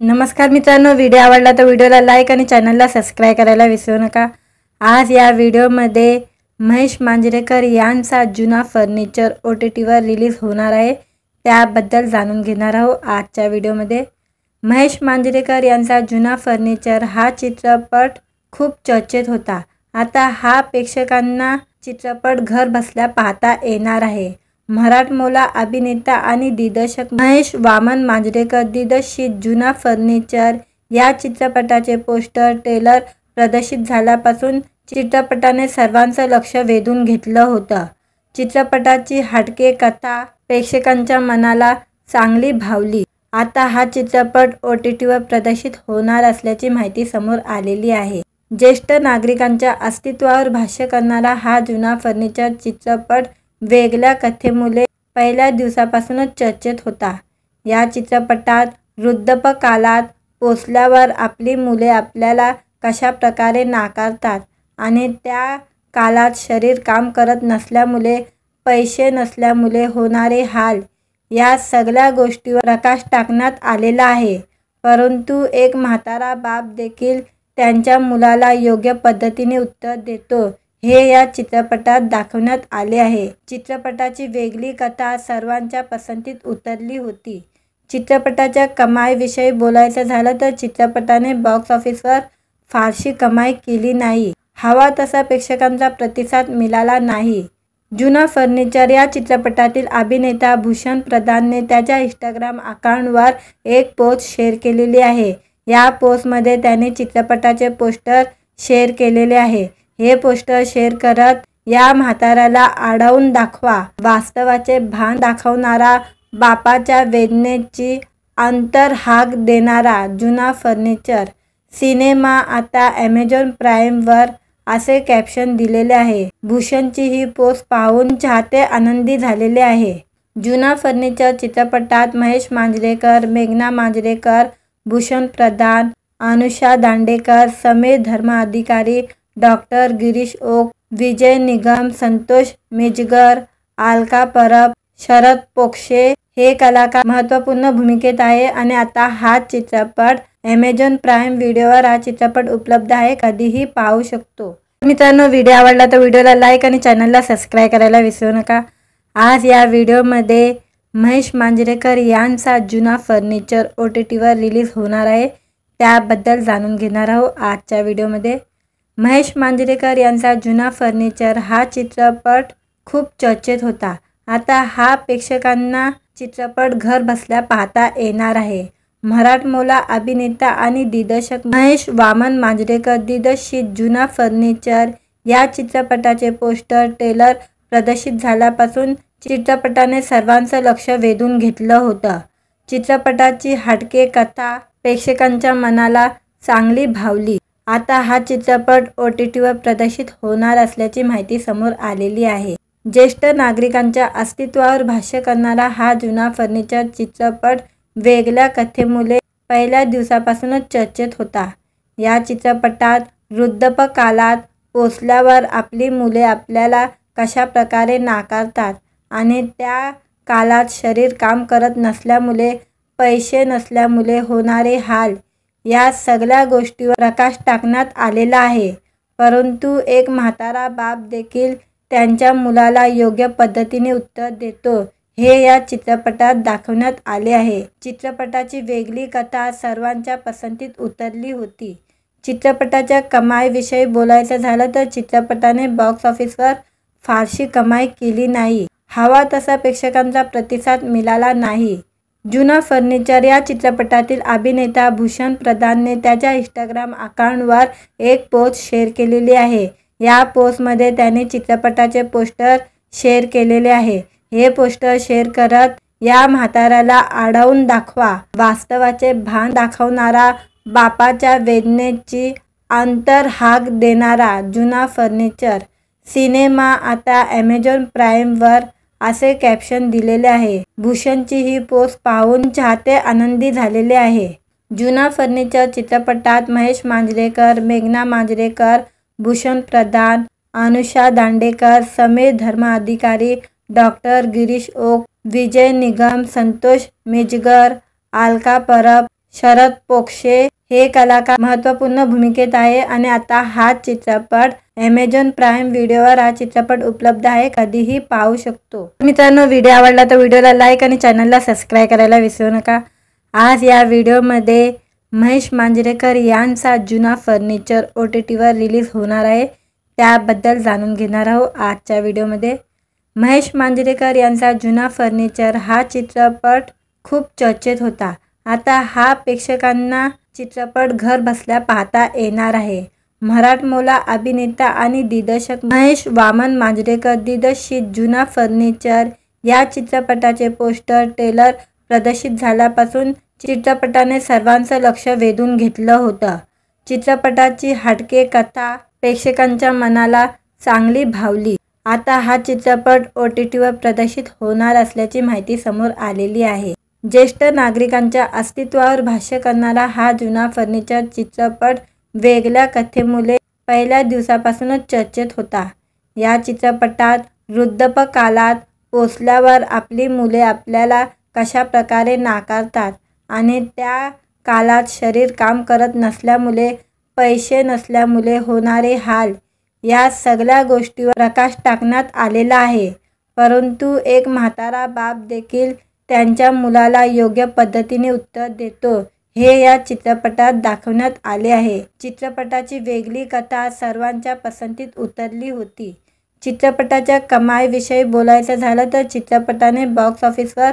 नमस्कार मित्रांनो, व्हिडिओ आवडला तर व्हिडिओला लाईक आणि चॅनलला सबस्क्राईब करायला विसरू नका। आज या व्हिडिओमध्ये महेश मांजरेकर यांचा जुना फर्निचर OTTवर रिलीज होणार आहे, त्याबद्दल जाणून घेणार आहोत आजच्या व्हिडिओमध्ये। महेश मांजरेकर यांचा जुना फर्निचर हा चित्रपट खूप चर्चेत होता। आता हा प्रेक्षकांना चित्रपट घर बसल्या पाहता येणार आहे। मराठमोळा अभिनेता आणि दिग्दर्शक महेश वामन मांजरेकर दिग्दर्शित जुना फर्निचर या चित्रपटाचे पोस्टर ट्रेलर प्रदर्शित झाल्यापासून चित्रपटाने सर्वांचं लक्ष वेधून घेतलं होतं। चित्रपटाची हटके कथा प्रेक्षकांच्या मनाला चांगली भावली। आता हा चित्रपट OTTवर प्रदर्शित होणार असल्याची माहिती समोर आलेली आहे। ज्येष्ठ नागरिकांच्या अस्तित्वावर भाष्य करणारा हा जुना फर्निचर चित्रपट वेगळ्या कथेमुळे पहिल्या दिवसापासूनच चर्चेत होता। या चित्रपटात वृद्धापकाळात पोहोचल्यावर आपली मुले आपल्याला कशा प्रकारे नाकारतात आणि त्या काळात शरीर काम करत नसल्यामुळे, पैसे नसल्यामुळे होणारे हाल, या सगळ्या गोष्टीवर प्रकाश टाकण्यात आलेला आहे। परंतु एक म्हातारा बाप देखील त्यांच्या मुलाला योग्य पद्धतीने उत्तर देतो, हे या चित्रपटात दाखवण्यात आले आहे। चित्रपटाची वेगळी कथा सर्वांच्या पसंतीत उतरली होती। चित्रपटाच्या कमाईविषयी बोलायचं झालं तर चित्रपटाने बॉक्स ऑफिसवर फारशी कमाई केली नाही। हवा तसा प्रेक्षकांचा प्रतिसाद मिळाला नाही। जुना फर्निचर या चित्रपटातील अभिनेता भूषण प्रधानने त्याच्या इंस्टाग्राम अकाउंटवर एक पोस्ट शेअर केलेली आहे। या पोस्टमध्ये त्याने चित्रपटाचे पोस्टर शेअर केलेले आहे। हे पोस्टर शेअर करत या म्हाताऱ्याला आढळून दाखवा, वास्तवाचे भान दाखवणारा, बापाच्या वेदनेची अंतर्हाक देणारा जुना फर्निचर सिनेमा आता Amazon प्राईमवर, असे कॅप्शन दिलेले आहे। भूषणची ही पोस्ट पाहून चाहते आनंदी झालेले आहे। जुना फर्निचर चित्रपटात महेश मांजरेकर, मेघना मांजरेकर, भूषण प्रधान, अनुषा दांडेकर, समीर धर्माधिकारी, डॉक्टर गिरीश ओक, विजय निगम, संतोष मिंजगर, अलका परब, शरद पोंक्षे हे कलाकार महत्त्वपूर्ण भूमिकेत आहे। आणि आता हा चित्रपट Amazon प्राईम व्हिडिओवर हा चित्रपट उपलब्ध आहे, कधीही पाहू शकतो। मित्रांनो, व्हिडिओ आवडला तर व्हिडिओला लाईक आणि चॅनलला सबस्क्राईब करायला विसरू नका। आज या व्हिडिओमध्ये महेश मांजरेकर यांचा जुना फर्निचर OTTवर रिलीज होणार आहे, त्याबद्दल जाणून घेणार आहोत आजच्या व्हिडिओमध्ये। महेश मांजरेकर यांचा जुना फर्निचर हा चित्रपट खूप चर्चेत होता। आता हा प्रेक्षकांना चित्रपट घर बसल्या पाहता येणार आहे। मराठमोळा अभिनेता आणि दिग्दर्शक महेश वामन मांजरेकर दिग्दर्शित जुना फर्निचर या चित्रपटाचे पोस्टर ट्रेलर प्रदर्शित झाल्यापासून चित्रपटाने सर्वांचं लक्ष वेधून घेतलं होतं। चित्रपटाची हटके कथा प्रेक्षकांच्या मनाला चांगली भावली। आता हा चित्रपट OTTवर प्रदर्शित होणार असल्याची माहिती समोर आलेली आहे। ज्येष्ठ नागरिकांच्या अस्तित्वावर भाष्य करणारा हा जुना फर्निचर चित्रपट वेगळ्या कथेमुळे पहिल्या दिवसापासूनच चर्चेत होता। या चित्रपटात वृद्धापकाळात पोहोचल्यावर आपली मुले आपल्याला कशा प्रकारे नाकारतात आणि त्या काळात शरीर काम करत नसल्यामुळे, पैसे नसल्यामुळे होणारे हाल, या सगळ्या गोष्टीवर प्रकाश टाकण्यात आलेला आहे। परंतु एक म्हातारा बाप देखील त्यांच्या मुलाला योग्य पद्धतीने उत्तर देतो, हे या चित्रपटात दाखवण्यात आले आहे। चित्रपटाची वेगळी कथा सर्वांच्या पसंतीत उतरली होती। चित्रपटाच्या कमाईविषयी बोलायचं झालं तर चित्रपटाने बॉक्स ऑफिसवर फारशी कमाई केली नाही। हवा तसा प्रेक्षकांचा प्रतिसाद मिळाला नाही। जुना फर्निचर या चित्रपटातील अभिनेता भूषण प्रधानने त्याच्या इंस्टाग्राम अकाउंटवर एक पोस्ट शेअर केलेली आहे। या पोस्टमध्ये त्याने चित्रपटाचे पोस्टर शेअर केलेले आहे। हे पोस्टर शेअर करत या म्हाताऱ्याला आढळून दाखवा, वास्तवाचे भान दाखवणारा, बापाच्या वेदनेची अंतर्हाक देणारा जुना फर्निचर सिनेमा आता Amazon प्राईमवर, असे कॅप्शन दिलेले आहे। भूषणची ही पोस्ट पाहून चाहते आनंदी झालेले आहे। जुना फर्निचर चित्रपटात महेश मांजरेकर, मेघना मांजरेकर, भूषण प्रधान, अनुषा दांडेकर, समीर धर्माधिकारी, डॉक्टर गिरीश ओक, विजय निगम, संतोष मिंजगर, अलका परब, शरद पोक्षे हे कलाकार महत्त्वपूर्ण भूमिकेत आहे आणि आता हा चित्रपट Amazon प्राईम व्हिडिओवर हा चित्रपट उपलब्ध आहे, कधीही पाहू शकतो। मित्रांनो, व्हिडिओ आवडला तर व्हिडिओला लाईक आणि चॅनलला सबस्क्राईब करायला विसरू नका। आज या व्हिडिओमध्ये महेश मांजरेकर यांचा जुना फर्निचर OTTवर रिलीज होणार आहे, त्याबद्दल जाणून घेणार आहोत आजच्या व्हिडिओमध्ये। महेश मांजरेकर यांचा जुना फर्निचर हा चित्रपट खूप चर्चेत होता। आता हा प्रेक्षकांना चित्रपट घर बसल्या पाहता येणार आहे। मराठमोळा अभिनेता आणि दिग्दर्शक महेश वामन मांजरेकर दिग्दर्शित जुना फर्निचर या चित्रपटाचे पोस्टर ट्रेलर प्रदर्शित झाल्यापासून चित्रपटाने सर्वांचं लक्ष वेधून घेतलं होतं। चित्रपटाची हटके कथा प्रेक्षकांच्या मनाला चांगली भावली। आता हा चित्रपट OTTवर प्रदर्शित होणार असल्याची माहिती समोर आलेली आहे। ज्येष्ठ नागरिकांच्या अस्तित्वावर भाष्य करणारा हा जुना फर्निचर चित्रपट वेगळ्या कथेमुळे पहिल्या दिवसापासूनच चर्चेत होता। या चित्रपटात वृद्धापकाळात पोहोचल्यावर आपली मुले आपल्याला कशा प्रकारे नाकारतात आणि त्या काळात शरीर काम करत नसल्यामुळे, पैसे नसल्यामुळे होणारे हाल, या सगळ्या गोष्टीवर प्रकाश टाकण्यात आलेला आहे। परंतु एक म्हातारा बाप देखील त्यांच्या मुलाला योग्य पद्धतीने उत्तर देतो, हे या चित्रपटात दाखवण्यात आले आहे। चित्रपटाची वेगळी कथा सर्वांच्या पसंतीत उतरली होती। चित्रपटाच्या कमाईविषयी बोलायचं झालं तर चित्रपटाने बॉक्स ऑफिसवर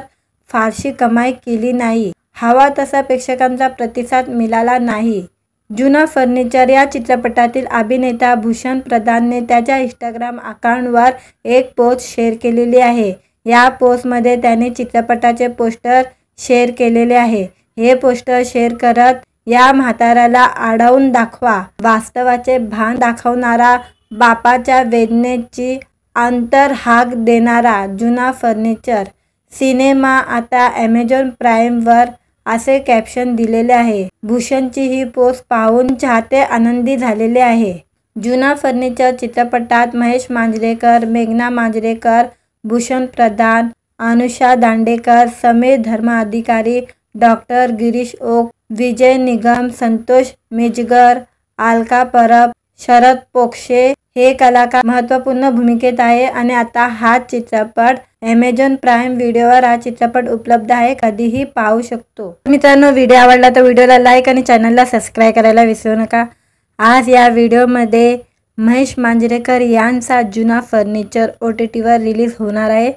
फारशी कमाई केली नाही, हवा तसा प्रेक्षकांचा प्रतिसाद मिळाला नाही। जुना फर्निचर या चित्रपटातील अभिनेता भूषण प्रधानने त्याच्या इंस्टाग्राम अकाउंटवर एक पोस्ट शेअर केलेली आहे। या पोस्टमध्ये त्याने चित्रपटाचे पोस्टर शेअर केलेले आहे। हे पोस्टर शेअर करत, या म्हाताऱ्याला आढळून दाखवा, वास्तवाचे भान दाखवणारा, बापाच्या वेदनेची अंतर्हाक देणारा जुना फर्निचर सिनेमा आता Amazon प्राईमवर, असे कॅप्शन दिलेले आहे। भूषणची ही पोस्ट पाहून चाहते आनंदी झालेले आहे। जुना फर्निचर चित्रपटात महेश मांजरेकर, मेघना मांजरेकर, भूषण प्रधान, अनुषा दांडेकर, समीर धर्माधिकारी, डॉक्टर गिरीश ओक, विजय निगम, संतोष मिंजगर, अलका परब, शरद पोक्षे हे कलाकार महत्त्वपूर्ण भूमिकेत आहे आणि आता हा चित्रपट Amazon प्राईम व्हिडिओवर हा चित्रपट उपलब्ध आहे, कधीही पाहू शकतो। मित्रांनो, व्हिडिओ आवडला तर व्हिडिओला लाईक आणि चॅनलला सबस्क्राईब करायला विसरू नका। आज या व्हिडिओमध्ये महेश मांजरेकर यांचा जुना फर्निचर OTTवर रिलीज होणार आहे,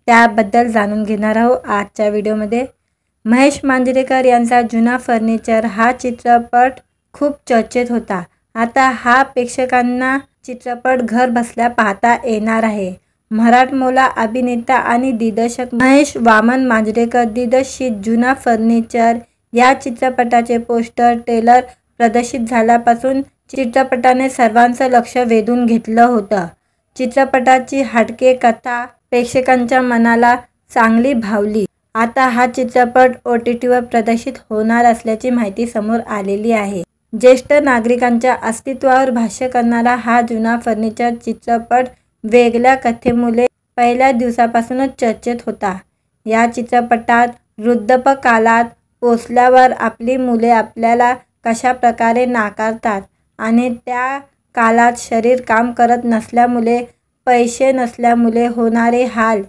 त्याबद्दल जाणून घेणार आहोत आजच्या व्हिडिओमध्ये। महेश मांजरेकर यांचा जुना फर्निचर हा चित्रपट खूप चर्चेत होता। आता हा प्रेक्षकांना चित्रपट घर बसल्या पाहता येणार आहे। मराठमोळा अभिनेता आणि दिग्दर्शक महेश वामन मांजरेकर दिग्दर्शित जुना फर्निचर या चित्रपटाचे पोस्टर ट्रेलर प्रदर्शित झाल्यापासून चित्रपटाने सर्वांचं लक्ष वेधून घेतलं होतं। चित्रपटाची हटके कथा प्रेक्षकांच्या मनाला चांगली भावली। आता हा चित्रपट OTTवर प्रदर्शित होणार असल्याची माहिती समोर आलेली आहे। ज्येष्ठ नागरिकांच्या अस्तित्वावर भाष्य करणारा हा जुना फर्निचर चित्रपट वेगळ्या कथेमुळे पहिल्या दिवसापासूनच चर्चेत होता। या चित्रपटात वृद्धापकाळात पोहोचल्यावर आपली मुले आपल्याला कशा प्रकारे नाकारतात आणि त्या काळात शरीर काम करत नसल्यामुळे, पैसे नसल्यामुळे होणारे हाल,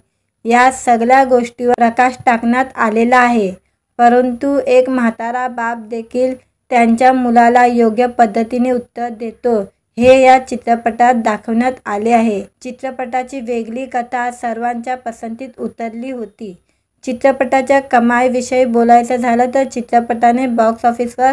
या सगळ्या गोष्टीवर प्रकाश टाकण्यात आलेला आहे। परंतु एक म्हातारा बाप देखील त्यांच्या मुलाला योग्य पद्धतीने उत्तर देतो, हे या चित्रपटात दाखवण्यात आले आहे। चित्रपटाची वेगळी कथा सर्वांच्या पसंतीत उतरली होती। चित्रपटाच्या कमाईविषयी बोलायचं झालं तर चित्रपटाने बॉक्स ऑफिसवर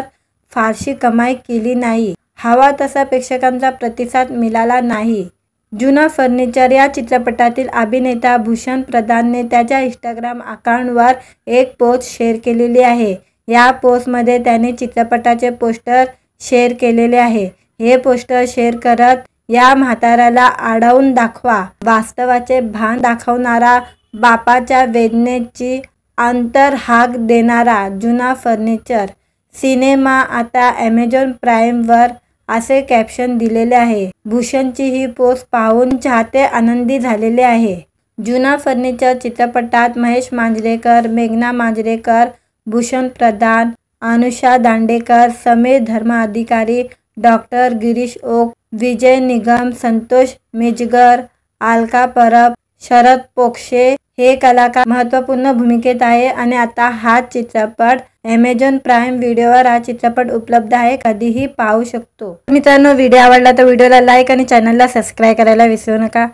फारशी कमाई केली नाही, हवा तसा प्रेक्षकांचा प्रतिसाद मिळाला नाही। जुना फर्निचर या चित्रपटातील अभिनेता भूषण प्रधानने त्याच्या इंस्टाग्राम अकाउंटवर एक पोस्ट शेअर केलेली आहे। या पोस्टमध्ये त्याने चित्रपटाचे पोस्टर शेअर केलेले आहे। हे पोस्टर शेअर करत, या म्हाताऱ्याला आढळून दाखवा, वास्तवाचे भान दाखवणारा, बापाच्या वेदनेची अंतर्हाक देणारा जुना फर्निचर सिनेमा आता Amazon प्राईमवर, असे कॅप्शन दिलेले आहे। भूषणची ही पोस्ट पाहून चाहते आनंदी झालेले आहे। जुना फर्निचर चित्रपटात महेश मांजरेकर, मेघना मांजरेकर, भूषण प्रधान, अनुषा दांडेकर, समीर धर्माधिकारी, डॉक्टर गिरीश ओक, विजय निगम, संतोष मिजगर, अलका परब, शरद पोक्षे हे कलाकार महत्त्वपूर्ण भूमिकेत आहे. आणि आता हा चित्रपट ॲमेझॉन प्राईम व्हिडिओवर हा चित्रपट उपलब्ध आहे, कधीही पाहू शकतो. मित्रांनो, व्हिडिओ आवडला तर व्हिडिओला लाईक आणि चॅनलला सबस्क्राईब करायला विसरू नका.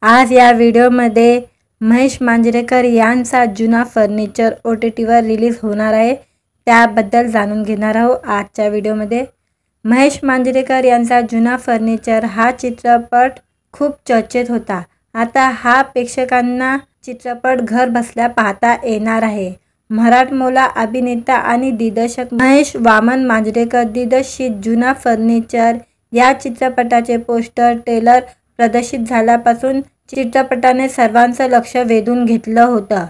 आज या व्हिडिओमध्ये महेश मांजरेकर यांचा जुना फर्निचर OTTवर रिलीज होणार आहे, त्याबद्दल जाणून घेणार आहोत आजच्या व्हिडिओमध्ये. महेश मांजरेकर यांचा जुना फर्निचर हा चित्रपट खूप चर्चेत होता. आता हा प्रेक्षकांना चित्रपट घर बसल्या पाहता येणार आहे. मराठमोळा अभिनेता आणि दिग्दर्शक महेश वामन मांजरेकर दिग्दर्शित जुना फर्निचर या चित्रपटाचे पोस्टर ट्रेलर प्रदर्शित झाल्यापासून चित्रपटाने सर्वांचं लक्ष वेधून घेतलं होतं.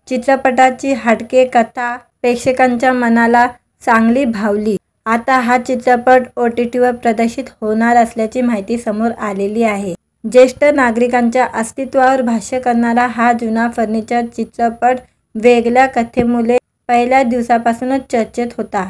चित्रपटाची हटके कथा प्रेक्षकांच्या मनाला चांगली भावली. आता हा चित्रपट OTTवर प्रदर्शित होणार असल्याची माहिती समोर आलेली आहे. ज्येष्ठ नागरिकांच्या अस्तित्वावर भाष्य करणारा हा जुना फर्निचर चित्रपट वेगळ्या कथेमुळे पहिल्या दिवसापासूनच चर्चेत होता.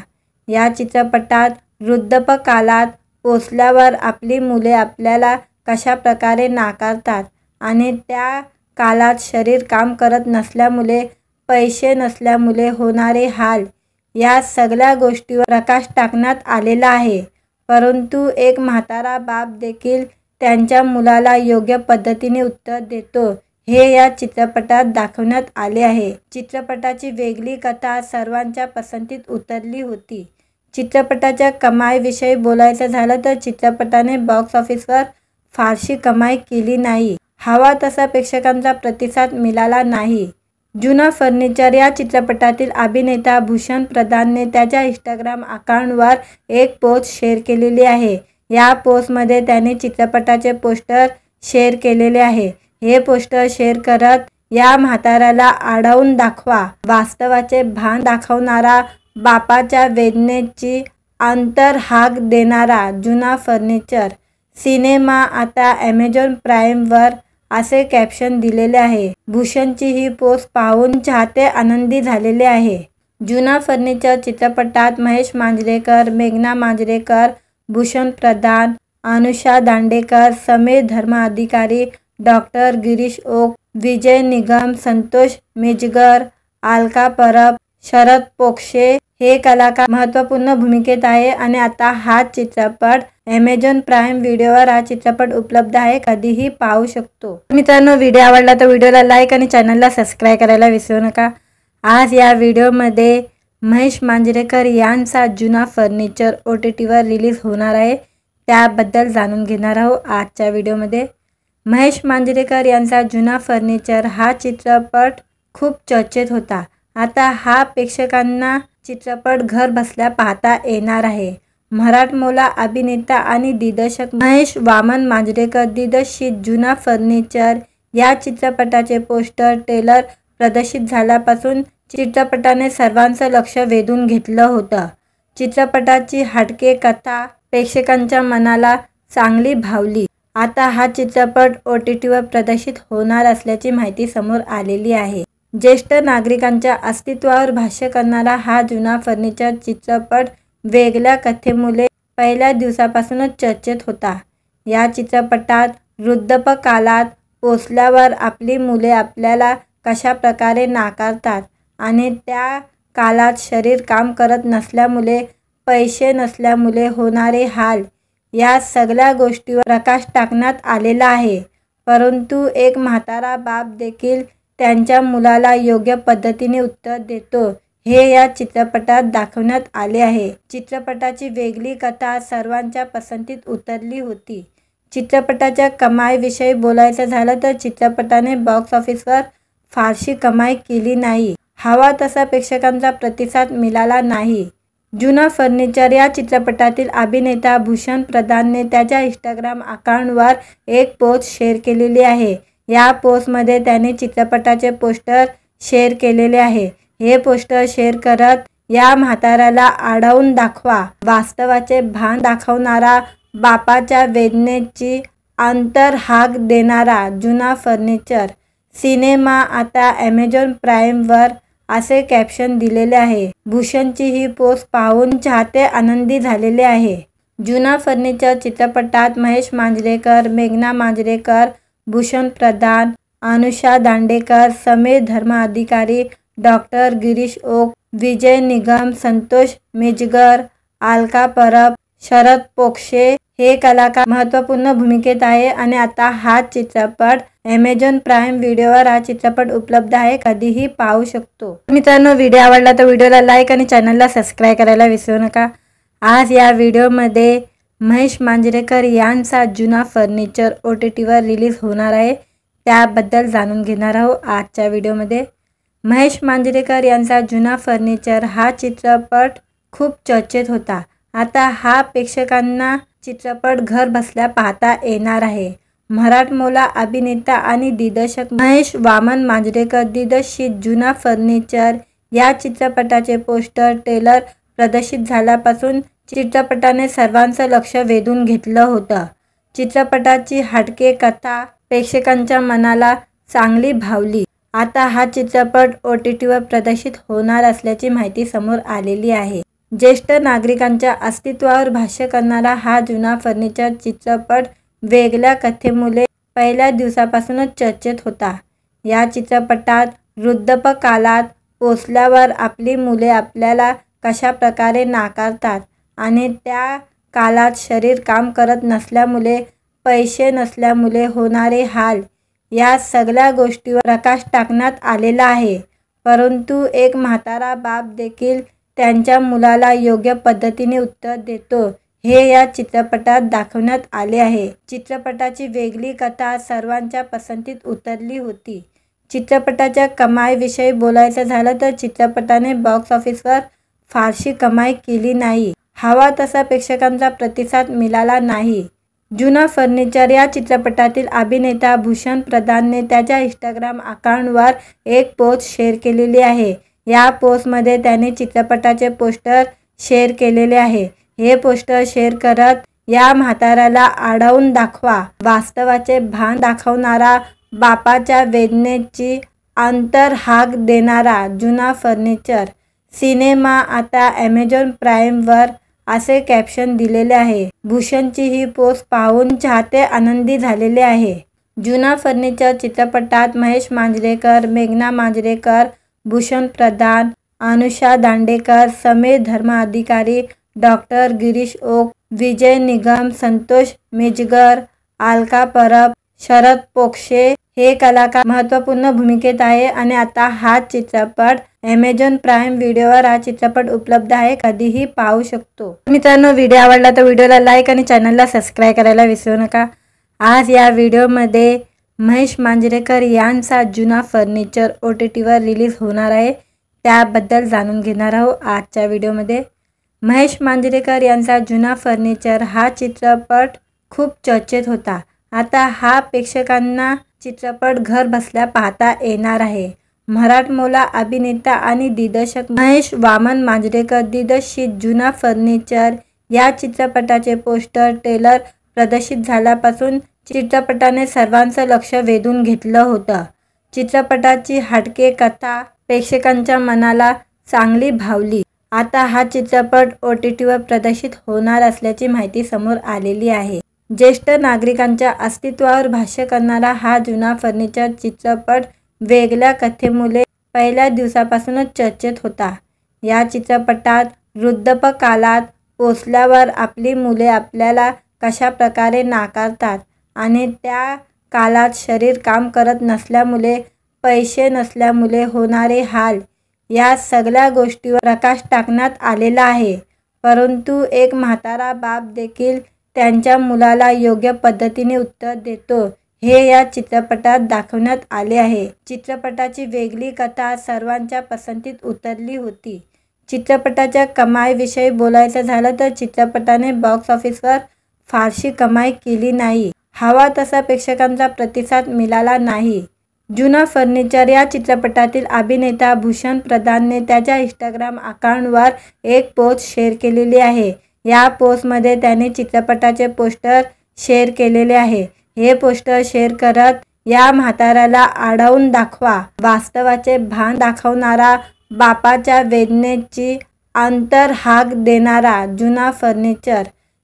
या चित्रपटात वृद्धापकाळात पोचल्यावर आपली मुले आपल्याला कशा प्रकारे नाकारतात आणि त्या काळात शरीर काम करत नसल्यामुळे, पैसे नसल्यामुळे होणारे हाल, या सगळ्या गोष्टीवर प्रकाश टाकण्यात आलेला आहे. परंतु एक म्हातारा बाप देखील त्यांच्या मुलाला योग्य पद्धतीने उत्तर देतो, हे या चित्रपटात दाखवण्यात आले आहे. चित्रपटाची वेगळी कथा सर्वांच्या पसंतीत उतरली होती. चित्रपटाच्या कमाईविषयी बोलायचं झालं तर चित्रपटाने बॉक्स ऑफिसवर फारशी कमाई केली नाही. हवा तसा प्रेक्षकांचा प्रतिसाद मिळाला नाही. जुना फर्निचर या चित्रपटातील अभिनेता भूषण प्रधानने त्याच्या इंस्टाग्राम अकाउंटवर एक पोस्ट शेअर केलेली आहे. या पोस्टमध्ये त्याने चित्रपटाचे पोस्टर शेअर केलेले आहे. हे पोस्टर शेअर करत या म्हाताऱ्याला आढळून दाखवा, वास्तवाचे भान दाखवणारा, बापाच्या वेदनेची अंतर्हाक देणारा जुना फर्निचर सिनेमा आता ॲमेझॉन प्राईमवर, असे कॅप्शन दिलेले आहे. भूषणची ही पोस्ट पाहून चाहते आनंदी झालेले आहे. जुना फर्निचर चित्रपटात महेश मांजरेकर, मेघना मांजरेकर, भूषण प्रधान, अनुषा दांडेकर, समीर धर्माधिकारी, डॉक्टर गिरीश ओक, विजय निगम, संतोष मिजगर, अलका परब, शरद पोक्षे हे कलाकार महत्त्वपूर्ण भूमिकेत आहे. आणि आता हा चित्रपट ॲमेझॉन प्राईम व्हिडिओवर हा चित्रपट उपलब्ध आहे, कधीही पाहू शकतो. मित्रांनो, व्हिडिओ आवडला तर व्हिडिओला लाईक आणि चॅनलला सबस्क्राईब करायला विसरू नका. आज या व्हिडिओमध्ये महेश मांजरेकर यांचा जुना फर्निचर OTTवर रिलीज होणार आहे, त्याबद्दल जाणून घेणार आहोत आजच्या व्हिडिओमध्ये. महेश मांजरेकर यांचा जुना फर्निचर हा चित्रपट खूप चर्चेत होता. आता हा प्रेक्षकांना चित्रपट घर बसल्या पाहता येणार आहे. मराठमोळा अभिनेता आणि दिग्दर्शक महेश वामन मांजरेकर दिग्दर्शित जुना फर्निचर या चित्रपटाचे पोस्टर ट्रेलर प्रदर्शित झाल्यापासून चित्रपटाने सर्वांचं लक्ष वेधून घेतलं होतं. चित्रपटाची हटके कथा प्रेक्षकांच्या मनाला चांगली भावली. आता हा चित्रपट OTTवर प्रदर्शित होणार असल्याची माहिती समोर आलेली आहे. ज्येष्ठ नागरिकांच्या अस्तित्वावर भाष्य करणारा हा जुना फर्निचर चित्रपट वेगळ्या कथेमुळे पहिल्या दिवसापासूनच चर्चेत होता. या चित्रपटात वृद्धापकाळात पोचल्यावर आपली मुले आपल्याला कशा प्रकारे नाकारतात आणि त्या काळात शरीर काम करत नसल्यामुळे, पैसे नसल्यामुळे होणारे हाल, या सगळ्या गोष्टीवर प्रकाश टाकण्यात आलेला आहे. परंतु एक म्हातारा बाप देखील त्यांच्या मुलाला योग्य पद्धतीने उत्तर देतो, हे या चित्रपटात दाखवण्यात आले आहे. चित्रपटाची वेगळी कथा सर्वांच्या पसंतीत उतरली होती. चित्रपटाच्या कमाईविषयी बोलायचं झालं तर चित्रपटाने बॉक्स ऑफिसवर फारशी कमाई केली नाही. हवा तसा प्रेक्षकांचा प्रतिसाद मिळाला नाही. जुना फर्निचर या चित्रपटातील अभिनेता भूषण प्रधानने त्याच्या इंस्टाग्राम अकाउंटवर एक पोस्ट शेअर केलेली आहे. या पोस्टमध्ये त्याने चित्रपटाचे पोस्टर शेअर केलेले आहे. हे पोस्टर शेअर करत या म्हाताऱ्याला आढळून दाखवा, वास्तवाचे भान दाखवणारा, बापाच्या वेदनेची अंतर्हाक देणारा जुना फर्निचर सिनेमा आता ॲमेझॉन प्राईमवर, असे कॅप्शन दिलेले आहे। भूषणची ही पोस्ट पाहून चाहते आनंदी झालेले आहे। जुना फर्निचर चित्रपटात महेश मांजरेकर, मेघना मांजरेकर, भूषण प्रधान, अनुषा दांडेकर, समीर धर्माधिकारी, डॉक्टर गिरीश ओक, विजय निगम, संतोष मेजगर, अलका परब, शरद पोक्षे हे कलाकार महत्त्वपूर्ण भूमिकेत आहे आणि आता हा चित्रपट ॲमेझॉन प्राईम व्हिडिओवर हा चित्रपट उपलब्ध आहे, कधीही पाहू शकतो। मित्रांनो, व्हिडिओ आवडला तर व्हिडिओला लाईक आणि चॅनलला सबस्क्राईब करायला विसरू नका। आज या व्हिडिओमध्ये महेश मांजरेकर यांचा जुना फर्निचर OTTवर रिलीज होणार आहे, त्याबद्दल जाणून घेणार आहोत आजच्या व्हिडिओमध्ये। महेश मांजरेकर यांचा जुना फर्निचर हा चित्रपट खूप चर्चेत होता। आता हा प्रेक्षकांना चित्रपट घर बसल्या पाहता येणार आहे। मराठमोळा अभिनेता आणि दिग्दर्शक महेश वामन मांजरेकर दिग्दर्शित जुना फर्निचर या चित्रपटाचे पोस्टर ट्रेलर प्रदर्शित झाल्यापासून चित्रपटाने सर्वांचं लक्ष वेधून घेतलं होतं। चित्रपटाची हटके कथा प्रेक्षकांच्या मनाला चांगली भावली। आता हा चित्रपट OTTवर प्रदर्शित होणार असल्याची माहिती समोर आलेली आहे। ज्येष्ठ नागरिकांच्या अस्तित्वावर भाष्य करणारा हा जुना फर्निचर चित्रपट वेगळ्या कथेमुळे पहिल्या दिवसापासूनच चर्चेत होता। या चित्रपटात वृद्धापकाळात पोचल्यावर आपली मुले आपल्याला कशा प्रकारे नाकारतात आणि त्या काळात शरीर काम करत नसल्यामुळे, पैसे नसल्यामुळे होणारे हाल, या सगळ्या गोष्टीवर प्रकाश टाकण्यात आलेला आहे। परंतु एक म्हातारा बाप देखील त्यांच्या मुलाला योग्य पद्धतीने उत्तर देतो, हे या चित्रपटात दाखवण्यात आले आहे। चित्रपटाची वेगळी कथा सर्वांच्या पसंतीत उतरली होती। चित्रपटाच्या कमाईविषयी बोलायचं झालं तर चित्रपटाने बॉक्स ऑफिसवर फारशी कमाई केली नाही। हवा तसा प्रेक्षकांचा प्रतिसाद मिळाला नाही। जुना फर्निचर या चित्रपटातील अभिनेता भूषण प्रधानने त्याच्या इंस्टाग्राम अकाउंटवर एक पोस्ट शेअर केलेली आहे। या पोस्टमध्ये त्याने चित्रपटाचे पोस्टर शेअर केलेले आहे। हे पोस्टर शेअर करत या म्हाताऱ्याला आढळून दाखवा, वास्तवाचे भान दाखवणारा, बापाच्या वेदनेची अंतर्हाक देणारा जुना फर्निचर सिनेमा आता ॲमेझॉन प्राईमवर असे कॅप्शन दिलेले आहे। भूषणची ही पोस्ट पाहून चाहते आनंदी झालेले आहे। जुना फर्निचर चित्रपटात महेश मांजरेकर, मेघना मांजरेकर, भूषण प्रधान, अनुषा दांडेकर, समीर धर्माधिकारी, डॉक्टर गिरीश ओक, विजय निगम, संतोष मेजगर, अलका परब, शरद पोक्षे हे कलाकार महत्त्वपूर्ण भूमिकेत आहे आणि आता हा चित्रपट ॲमेझॉन प्राईम व्हिडिओवर हा चित्रपट उपलब्ध आहे, कधीही पाहू शकतो। मित्रांनो, व्हिडिओ आवडला तर व्हिडिओला लाईक आणि चॅनलला सबस्क्राईब करायला विसरू नका। आज या व्हिडिओमध्ये महेश मांजरेकर यांचा जुना फर्निचर OTTवर रिलीज होणार आहे, त्याबद्दल जाणून घेणार आहोत आजच्या व्हिडिओमध्ये। महेश मांजरेकर यांचा जुना फर्निचर हा चित्रपट खूप चर्चेत होता। आता हा प्रेक्षकांना चित्रपट घर बसल्या पाहता येणार आहे। मराठमोळा अभिनेता आणि दिग्दर्शक महेश वामन मांजरेकर दिग्दर्शित जुना फर्निचर या चित्रपटाचे पोस्टर ट्रेलर प्रदर्शित झाल्यापासून चित्रपटाने सर्वांचं लक्ष वेधून घेतलं होतं। चित्रपटाची हटके कथा प्रेक्षकांच्या मनाला चांगली भावली। आता हा चित्रपट OTTवर प्रदर्शित होणार असल्याची माहिती समोर आलेली आहे। ज्येष्ठ नागरिकांच्या अस्तित्वावर भाष्य करणारा हा जुना फर्निचर चित्रपट वेगळ्या कथेमुळे पहिल्या दिवसापासूनच चर्चेत होता। या चित्रपटात वृद्धापकाळात पोचल्यावर आपली मुले आपल्याला कशा प्रकारे नाकारतात आणि त्या काळात शरीर काम करत नसल्यामुळे, पैसे नसल्यामुळे होणारे हाल, या सगळ्या गोष्टीवर प्रकाश टाकण्यात आलेला आहे। परंतु एक म्हातारा बाप देखील त्यांच्या मुलाला योग्य पद्धतीने उत्तर देतो, हे या चित्रपटात दाखवण्यात आले आहे। चित्रपटाची वेगळी कथा सर्वांच्या पसंतीत उतरली होती। चित्रपटाच्या कमाईविषयी बोलायचं झालं तर चित्रपटाने बॉक्स ऑफिसवर फारशी कमाई केली नाही। हवा तसा प्रेक्षकांचा प्रतिसाद मिळाला नाही। जुना फर्निचर या चित्रपटातील अभिनेता भूषण प्रधानने त्याच्या इंस्टाग्राम अकाउंटवर एक पोस्ट शेअर केलेली आहे। या पोस्टमध्ये त्याने चित्रपटाचे पोस्टर शेअर केलेले आहे। हे पोस्टर शेअर करत या म्हाताऱ्याला आढळून दाखवा, वास्तवाचे भान दाखवणारा, बापाच्या वेदनेची अंतर्हाक देणारा जुना फर्निचर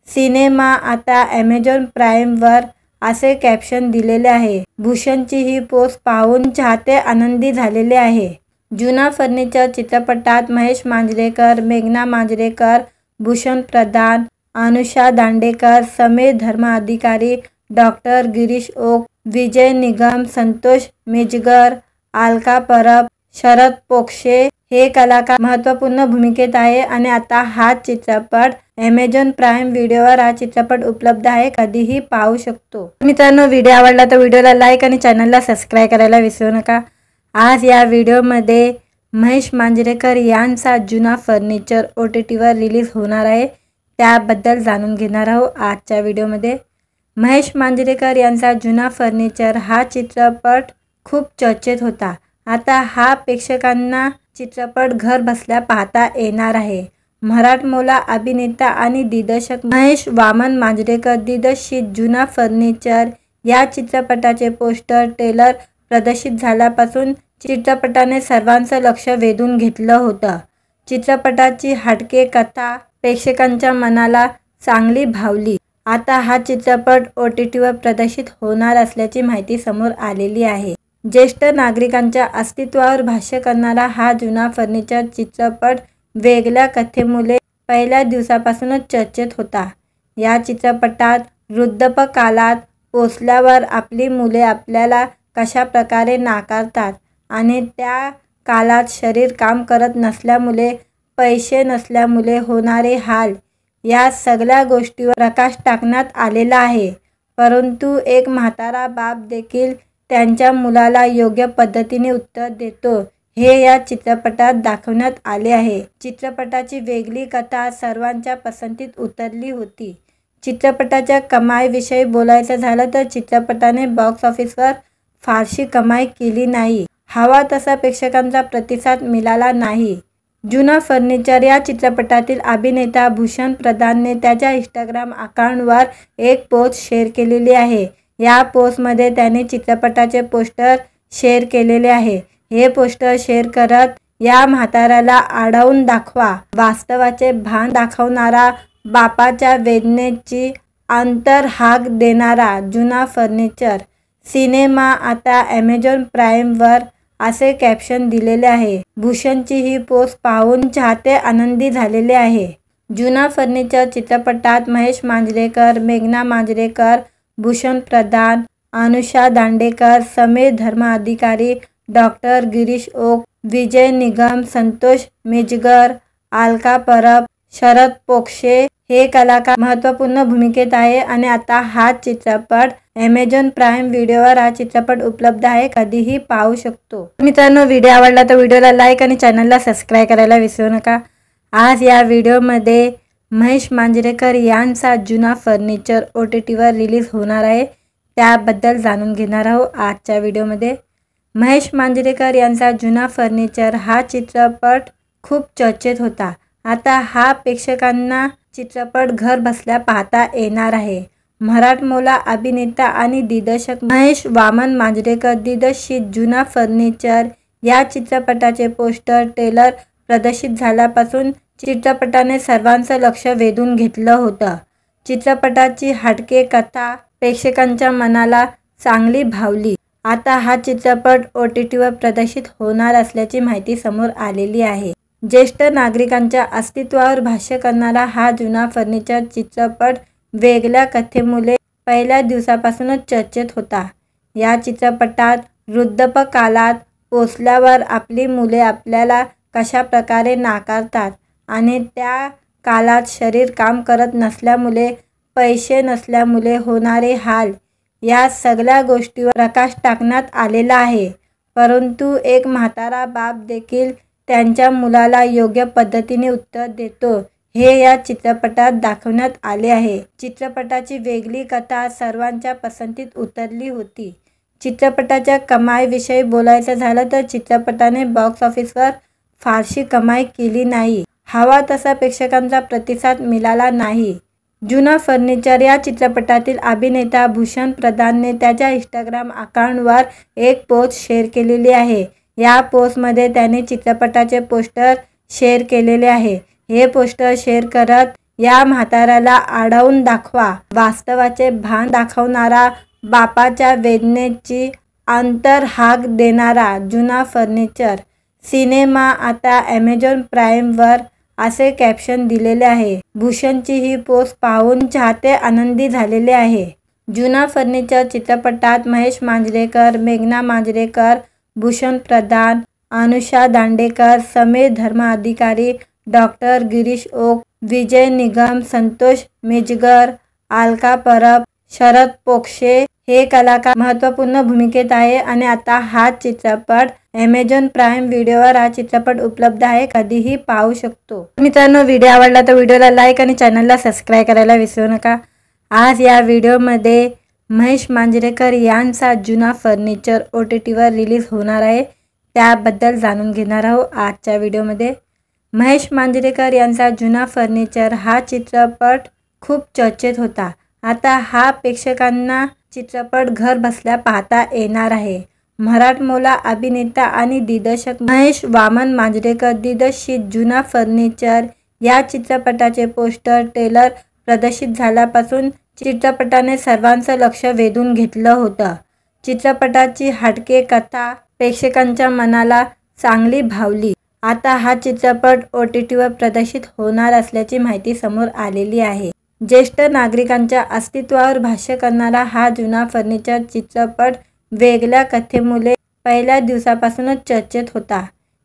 सिनेमा आता ॲमेझॉन प्राईमवर, असे कॅप्शन दिलेले आहे. भूषणची ही पोस्ट पाहून चाहते आनंदी झालेले आहे. जुना फर्निचर चित्रपटात महेश मांजरेकर, मेघना मांजरेकर, भूषण प्रधान, अनुषा दांडेकर, समीर धर्माधिकारी, डॉक्टर गिरीश ओक, विजय निगम, संतोष मेजगर, अलका परब, शरद पोक्षे हे कलाकार महत्त्वपूर्ण भूमिकेत आहे. आणि आता हा चित्रपट ॲमेझॉन प्राईम व्हिडिओवर हा चित्रपट उपलब्ध आहे, कधीही पाहू शकतो. मित्रांनो, व्हिडिओ आवडला तर व्हिडिओला लाईक आणि चॅनलला सबस्क्राईब करायला विसरू नका. आज या व्हिडिओमध्ये महेश मांजरेकर यांचा जुना फर्निचर OTTवर रिलीज होणार आहे, त्याबद्दल जाणून घेणार आहोत आजच्या व्हिडिओमध्ये. महेश मांजरेकर यांचा जुना फर्निचर हा चित्रपट खूप चर्चेत होता. आता हा प्रेक्षकांना चित्रपट घर बसल्या पाहता येणार आहे. मराठमोळा अभिनेता आणि दिग्दर्शक महेश वामन मांजरेकर दिग्दर्शित जुना फर्निचर या चित्रपटाचे पोस्टर ट्रेलर प्रदर्शित झाल्यापासून चित्रपटाने सर्वांचं लक्ष वेधून घेतलं होतं. चित्रपटाची हटके कथा प्रेक्षकांच्या मनाला चांगली भावली. आता हा चित्रपट OTTवर प्रदर्शित होणार असल्याची माहिती समोर आलेली आहे. ज्येष्ठ नागरिकांच्या अस्तित्वावर भाष्य करणारा हा जुना फर्निचर चित्रपट वेगळ्या कथेमुळे पहिल्या दिवसापासूनच चर्चेत होता. या चित्रपटात वृद्धापकाळात पोचल्यावर आपली मुले आपल्याला कशा प्रकारे नाकारतात आणि त्या काळात शरीर काम करत नसल्यामुळे, पैसे नसल्यामुळे होणारे हाल, या सगळ्या गोष्टीवर प्रकाश टाकण्यात आलेला आहे. परंतु एक म्हातारा बाप देखील त्यांच्या मुलाला योग्य पद्धतीने उत्तर देतो, हे या चित्रपटात दाखवण्यात आले आहे. चित्रपटाची वेगळी कथा सर्वांच्या पसंतीत उतरली होती. चित्रपटाच्या कमाईविषयी बोलायचं झालं तर चित्रपटाने बॉक्स ऑफिसवर फारशी कमाई केली नाही. हवा तसा प्रेक्षकांचा प्रतिसाद मिळाला नाही. जुना फर्निचर या चित्रपटातील अभिनेता भूषण प्रधानने त्याच्या इंस्टाग्राम अकाउंटवर एक पोस्ट शेअर केलेली आहे. या पोस्टमध्ये त्याने चित्रपटाचे पोस्टर शेअर केलेले आहे. हे पोस्टर शेअर करत, या म्हाताऱ्याला आडवून दाखवा, वास्तवाचे भान दाखवणारा, बापाच्या वेदनेची अंतर्हाक देणारा जुना फर्निचर सिनेमा आता ॲमेझॉन प्राईमवर, असे कॅप्शन दिलेले आहे. भूषणची ही पोस्ट पाहून चाहते आनंदी झालेले आहे. जुना फर्निचर चित्रपटात महेश मांजरेकर, मेघना मांजरेकर, भूषण प्रधान, अनुषा दांडेकर, समीर धर्माधिकारी, डॉक्टर गिरीश ओक, विजय निगम, संतोष मेजगर, अलका परब, शरद पोक्षे हे कलाकार महत्त्वपूर्ण भूमिकेत आहे. आणि आता हा चित्रपट ॲमेझॉन प्राईम व्हिडिओवर हा चित्रपट उपलब्ध आहे, कधीही पाहू शकतो. मित्रांनो, व्हिडिओ आवडला तर व्हिडिओला लाईक आणि चॅनलला सबस्क्राईब करायला विसरू नका. आज या व्हिडिओमध्ये महेश मांजरेकर यांचा जुना फर्निचर OTTवर रिलीज होणार आहे, त्याबद्दल जाणून घेणार आहोत आजच्या व्हिडिओमध्ये. महेश मांजरेकर यांचा जुना फर्निचर हा चित्रपट खूप चर्चेत होता. आता हा प्रेक्षकांना चित्रपट घर बसल्या पाहता येणार आहे. मराठमोळा अभिनेता आणि दिग्दर्शक महेश वामन मांजरेकर दिग्दर्शित जुना फर्निचर या चित्रपटाचे पोस्टर ट्रेलर प्रदर्शित झाल्यापासून चित्रपटाने सर्वांचं लक्ष वेधून घेतलं होतं. चित्रपटाची हटके कथा प्रेक्षकांच्या मनाला चांगली भावली. आता हा चित्रपट OTTवर प्रदर्शित होणार असल्याची माहिती समोर आलेली आहे. ज्येष्ठ नागरिकांच्या अस्तित्वावर भाष्य करणारा हा जुना फर्निचर चित्रपट वेगळ्या कथेमुळे पहिल्या दिवसापासूनच चर्चेत होता. या चित्रपटात वृद्धापकाळात पोचल्यावर आपली मुले आपल्याला कशा प्रकारे नाकारतात आणि त्या काळात शरीर काम करत नसल्यामुळे, पैसे नसल्यामुळे होणारे हाल, या सगळ्या गोष्टीवर प्रकाश टाकण्यात आलेला आहे. परंतु एक म्हातारा बाप देखील त्यांच्या मुलाला योग्य पद्धतीने उत्तर देतो, हे या चित्रपटात दाखवण्यात आले आहे. चित्रपटाची वेगळी कथा सर्वांच्या पसंतीत उतरली होती. चित्रपटाच्या कमाईविषयी बोलायचं झालं तर चित्रपटाने बॉक्स ऑफिसवर फारशी कमाई केली नाही. हवा तसा प्रेक्षकांचा प्रतिसाद मिळाला नाही. जुना फर्निचर या चित्रपटातील अभिनेता भूषण प्रधानने त्याच्या इंस्टाग्राम अकाउंटवर एक पोस्ट शेअर केलेली आहे. या पोस्टमध्ये त्याने चित्रपटाचे पोस्टर शेअर केलेले आहे। हे पोस्टर शेअर करत या म्हाताऱ्याला आडवून दाखवा, वास्तवाचे भान दाखवणारा, बापाच्या वेदनेची अंतर्हाक देणारा जुना फर्निचर सिनेमा आता ॲमेझॉन प्राईमवर असे कॅप्शन दिलेले आहे। भूषणची ही पोस्ट पाहून चाहते आनंदी झालेले आहे। जुना फर्निचर चित्रपटात महेश मांजरेकर, मेघना मांजरेकर, भूषण प्रधान, अनुषा दांडेकर, समीर धर्माधिकारी, डॉक्टर गिरीश ओक, विजय निगम, संतोष मिजगर, अलका परब, शरद पोक्षे हे कलाकार महत्त्वपूर्ण भूमिकेत आहे आणि आता हा चित्रपट ॲमेझॉन प्राईम व्हिडिओवर हा चित्रपट उपलब्ध आहे, कधीही पाहू शकतो। मित्रांनो, व्हिडिओ आवडला तर व्हिडिओला लाईक आणि चॅनलला सबस्क्राईब करायला विसरू नका। आज या व्हिडिओमध्ये महेश मांजरेकर यांचा जुना फर्निचर OTTवर रिलीज होणार आहे, त्याबद्दल जाणून घेणार आहोत आजच्या व्हिडिओमध्ये। महेश मांजरेकर यांचा जुना फर्निचर हा चित्रपट खूप चर्चेत होता। आता हा प्रेक्षकांना चित्रपट घर बसल्या पाहता येणार आहे। मराठमोळा अभिनेता आणि दिग्दर्शक महेश वामन मांजरेकर दिग्दर्शित जुना फर्निचर या चित्रपटाचे पोस्टर ट्रेलर प्रदर्शित झाल्यापासून चित्रपटाने सर्वांचं लक्ष वेधून घेतलं होतं। चित्रपटाची हटके कथा प्रेक्षकांच्या मनाला चांगली भावली। आता हा चित्रपट OTTवर प्रदर्शित होणार असल्याची माहिती समोर आलेली आहे। ज्येष्ठ नागरिकांच्या अस्तित्वावर भाष्य करणारा हा जुना फर्निचर चित्रपट वेगळ्या कथेमुळे पहिल्या दिवसापासूनच चर्चेत होता।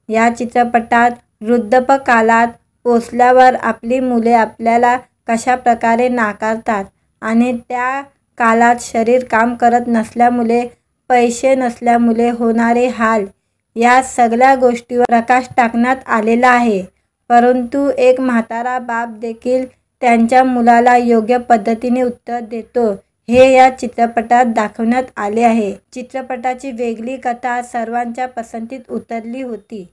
या चित्रपटात वृद्धापकाळात पोचल्यावर आपली मुले आपल्याला कशा प्रकारे नाकारतात आणि त्या काळात शरीर काम करत नसल्यामुळे, पैसे नसल्यामुळे होणारे हाल, या सगळ्या गोष्टीवर प्रकाश टाकण्यात आलेला आहे। परंतु एक म्हातारा बाप देखील त्यांच्या मुलाला योग्य पद्धतीने उत्तर देतो, हे या चित्रपटात दाखवण्यात आले आहे। चित्रपटाची वेगळी कथा सर्वांच्या पसंतीत उतरली होती।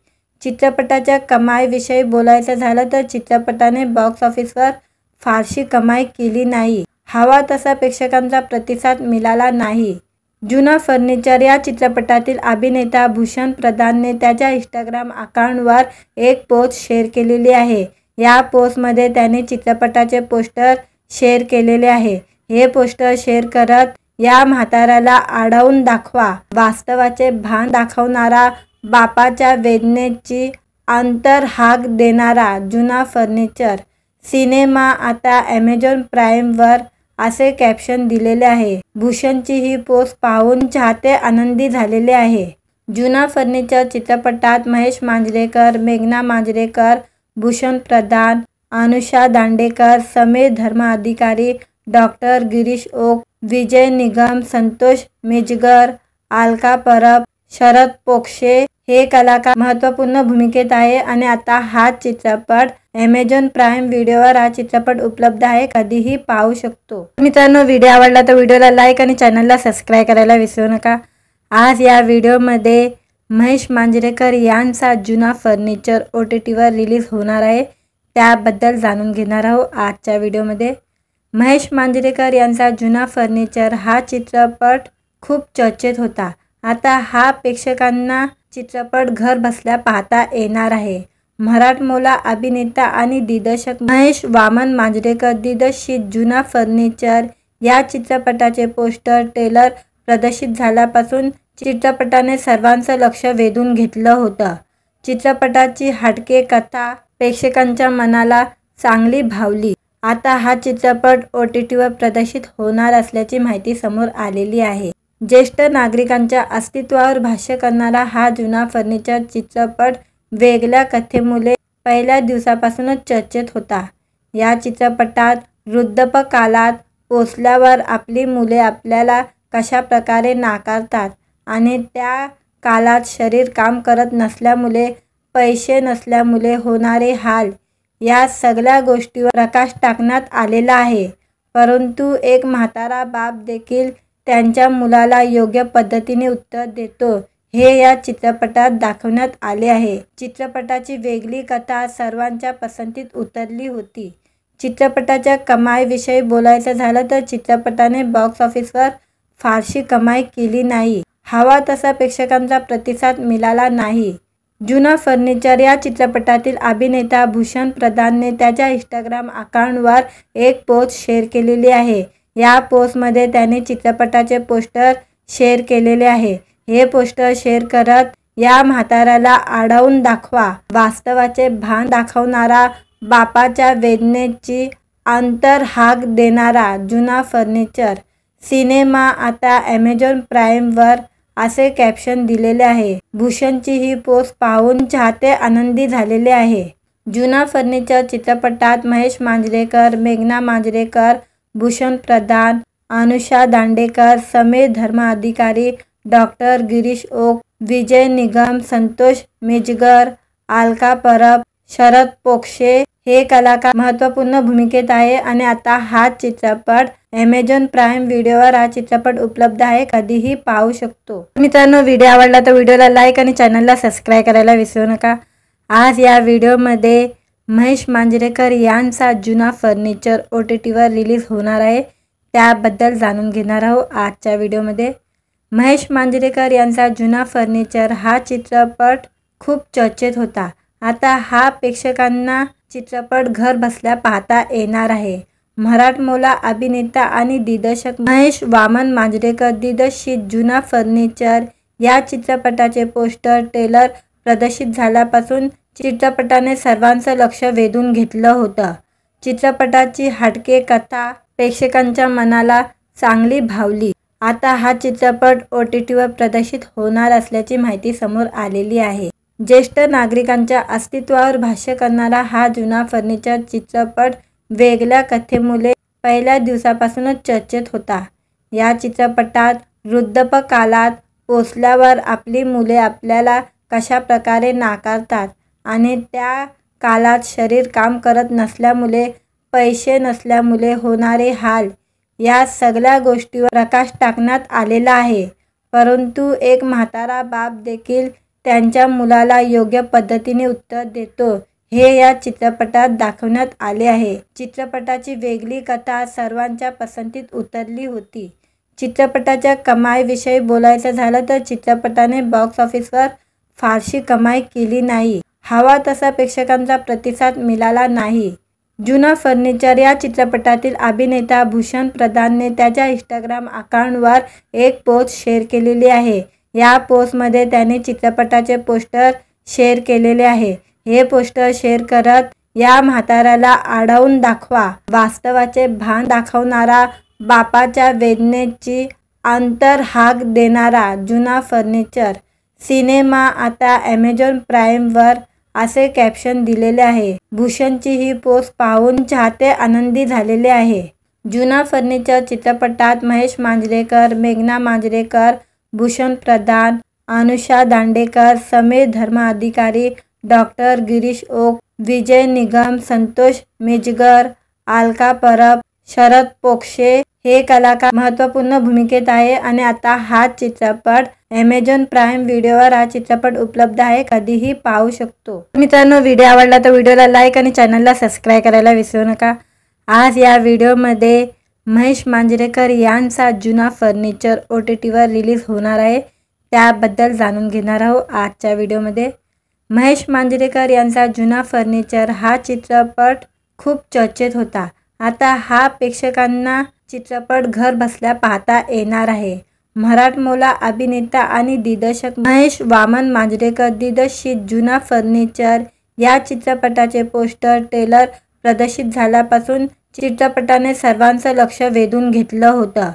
चित्रपटाच्या कमाईविषयी बोलायचं झालं तर चित्रपटाने बॉक्स ऑफिसवर फारशी कमाई केली नाही। हवा तसा प्रेक्षकांचा प्रतिसाद मिळाला नाही। जुना फर्निचर या चित्रपटातील अभिनेता भूषण प्रधानने त्याच्या इंस्टाग्राम अकाउंटवर एक पोस्ट शेअर केलेली आहे। या पोस्टमध्ये त्याने चित्रपटाचे पोस्टर शेअर केलेले आहे। हे पोस्टर शेअर करत या म्हाताऱ्याला आडवून दाखवा, वास्तवाचे भान दाखवणारा, बापाच्या वेदनेची अंतर्हाक देणारा जुना फर्निचर सिनेमा आता ॲमेझॉन प्राईमवर असे कॅप्शन दिलेले आहे। भूषणची ही पोस्ट पाहून चाहते आनंदी झालेले आहे। जुना फर्निचर चित्रपटात महेश मांजरेकर, मेघना मांजरेकर, भूषण प्रधान, अनुषा दांडेकर, समीर धर्माधिकारी, डॉक्टर गिरीश ओक, विजय निगम, संतोष मिजगर, अलका परब, शरद पोक्षे हे कलाकार महत्त्वपूर्ण भूमिकेत आहे आणि आता हा चित्रपट ॲमेझॉन प्राईम व्हिडिओवर हा चित्रपट उपलब्ध आहे, कधीही पाहू शकतो। मित्रांनो, व्हिडिओ आवडला तर व्हिडिओला लाईक आणि चॅनलला सबस्क्राईब करायला विसरू नका। आज या व्हिडिओमध्ये महेश मांजरेकर यांचा जुना फर्निचर OTTवर रिलीज होणार आहे, त्याबद्दल जाणून घेणार आहोत आजच्या व्हिडिओमध्ये। महेश मांजरेकर यांचा जुना फर्निचर हा चित्रपट खूप चर्चेत होता। आता हा प्रेक्षकांना चित्रपट घर बसल्या पाहता येणार आहे। मराठमोळा अभिनेता आणि दिग्दर्शक महेश वामन मांजरेकर दिग्दर्शित जुना फर्निचर या चित्रपटाचे पोस्टर ट्रेलर प्रदर्शित झाल्यापासून चित्रपटाने सर्वांचं लक्ष वेधून घेतलं होतं। चित्रपटाची हटके कथा प्रेक्षकांच्या मनाला चांगली भावली। आता हा चित्रपट OTTवर प्रदर्शित होणार असल्याची माहिती समोर आलेली आहे। ज्येष्ठ नागरिकांच्या अस्तित्वावर भाष्य करणारा हा जुना फर्निचर चित्रपट वेगळ्या कथेमुळे पहिल्या दिवसापासूनच चर्चेत होता। या चित्रपटात वृद्धापकाळात पोचल्यावर आपली मुले आपल्याला कशा प्रकारे नाकारतात आणि त्या काळात शरीर काम करत नसल्यामुळे, पैसे नसल्यामुळे होणारे हाल, या सगळ्या गोष्टीवर प्रकाश टाकण्यात आलेला आहे। परंतु एक म्हातारा बाप देखील त्यांच्या मुलाला योग्य पद्धतीने उत्तर देतो, हे या चित्रपटात दाखवण्यात आले आहे। चित्रपटाची वेगळी कथा सर्वांच्या पसंतीत उतरली होती। चित्रपटाच्या कमाईविषयी बोलायचं झालं तर चित्रपटाने बॉक्स ऑफिसवर फारशी कमाई केली नाही। हवा तसा प्रेक्षकांचा प्रतिसाद मिळाला नाही। जुना फर्निचर या चित्रपटातील अभिनेता भूषण प्रधानने त्याच्या इंस्टाग्राम अकाउंटवर एक पोस्ट शेअर केलेली आहे। या पोस्टमध्ये त्याने चित्रपटाचे पोस्टर शेअर केलेले आहे। हे पोस्टर शेअर करत या म्हाताऱ्याला आडवून दाखवा, वास्तवाचे भान दाखवणारा, बापाच्या वेदनेची अंतर्हाक देणारा जुना फर्निचर सिनेमा आता ॲमेझॉन प्राईमवर असे कॅप्शन दिलेले आहे। भूषणची ही पोस्ट पाहून चाहते आनंदी झालेले आहे। जुना फर्निचर चित्रपटात महेश मांजरेकर, मेघना मांजरेकर, भूषण प्रधान, अनुषा दांडेकर, समीर धर्माधिकारी, डॉक्टर गिरीश ओक, विजय निगम, संतोष मिंजगर, अलका परब, शरद पोंक्षे हे कलाकार महत्त्वपूर्ण भूमिकेत आहे आणि आता हा चित्रपट ॲमेझॉन प्राईम व्हिडिओवर हा चित्रपट उपलब्ध आहे, कधीही पाहू शकतो। मित्रांनो, व्हिडिओ आवडला तर व्हिडिओला लाईक आणि चॅनलला सबस्क्राईब करायला विसरू नका। आज या व्हिडिओमध्ये महेश मांजरेकर यांचा जुना फर्निचर OTTवर रिलीज होणार आहे, त्याबद्दल जाणून घेणार आहोत आजच्या व्हिडिओमध्ये। महेश मांजरेकर यांचा जुना फर्निचर हा चित्रपट खूप चर्चेत होता। आता हा प्रेक्षकांना चित्रपट घर बसल्या पाहता येणार आहे। मराठमोळा अभिनेता आणि दिग्दर्शक महेश वामन मांजरेकर दिग्दर्शित जुना फर्निचर या चित्रपटाचे पोस्टर ट्रेलर प्रदर्शित झाल्यापासून चित्रपटाने सर्वांचं लक्ष वेधून घेतलं होतं। चित्रपटाची हटके कथा प्रेक्षकांच्या मनाला चांगली भावली। आता हा चित्रपट OTTवर प्रदर्शित होणार असल्याची माहिती समोर आलेली आहे। ज्येष्ठ नागरिकांच्या अस्तित्वावर भाष्य करणारा हा जुना फर्निचर चित्रपट वेगळ्या कथेमुळे पहिल्या दिवसापासूनच चर्चेत होता। या चित्रपटात वृद्धापकाळात पोचल्यावर आपली मुले आपल्याला कशा प्रकारे नाकारतात आणि त्या काळात शरीर काम करत नसल्यामुळे, पैसे नसल्यामुळे होणारे हाल, या सगळ्या गोष्टीवर प्रकाश टाकण्यात आलेला आहे। परंतु एक म्हातारा बाप देखील त्यांच्या मुलाला योग्य पद्धतीने उत्तर देतो, हे या चित्रपटात दाखवण्यात आले आहे। चित्रपटाची वेगळी कथा सर्वांच्या पसंतीत उतरली होती। चित्रपटाच्या कमाईविषयी बोलायचं झालं तर चित्रपटाने बॉक्स ऑफिसवर फारशी कमाई केली नाही। हवा तसा प्रेक्षकांचा प्रतिसाद मिळाला नाही। जुना फर्निचर या चित्रपटातील अभिनेता भूषण प्रधानने त्याच्या इंस्टाग्राम अकाउंटवर एक पोस्ट शेअर केलेली आहे। या पोस्टमध्ये त्याने चित्रपटाचे पोस्टर शेअर केलेले आहे। हे पोस्टर शेअर करत या म्हाताऱ्याला आडवून दाखवा, वास्तवाचे भान दाखवणारा, बापाच्या वेदनेची अंतर्हाक देणारा जुना फर्निचर सिनेमा आता ॲमेझॉन प्राईमवर असे कॅप्शन दिलेले आहे। भूषणची ही पोस्ट पाहून चाहते आनंदी झालेले आहे। जुना फर्निचर चित्रपटात महेश मांजरेकर, मेघना मांजरेकर, भूषण प्रधान, अनुषा दांडेकर, समीर धर्माधिकारी, डॉक्टर गिरीश ओक, विजय निगम, संतोष मिंजगर, अलका परब, शरद पोंक्षे हे कलाकार महत्त्वपूर्ण भूमिकेत आहे आणि आता हा चित्रपट ॲमेझॉन प्राईम व्हिडिओवर हा चित्रपट उपलब्ध आहे, कधीही पाहू शकतो। मित्रांनो, व्हिडिओ आवडला तर व्हिडिओला लाईक आणि चॅनलला सबस्क्राईब करायला विसरू नका। आज या व्हिडिओमध्ये महेश मांजरेकर यांचा जुना फर्निचर OTTवर रिलीज होणार आहे, त्याबद्दल जाणून घेणार आहोत आजच्या व्हिडिओमध्ये। महेश मांजरेकर यांचा जुना फर्निचर हा चित्रपट खूप चर्चेत होता। आता हा प्रेक्षकांना चित्रपट घर बसल्या पाहता येणार आहे। मराठमोळा अभिनेता आणि दिग्दर्शक महेश वामन मांजरेकर दिग्दर्शित जुना फर्निचर या चित्रपटाचे पोस्टर ट्रेलर प्रदर्शित झाल्यापासून चित्रपटाने सर्वांचं लक्ष वेधून घेतलं होतं।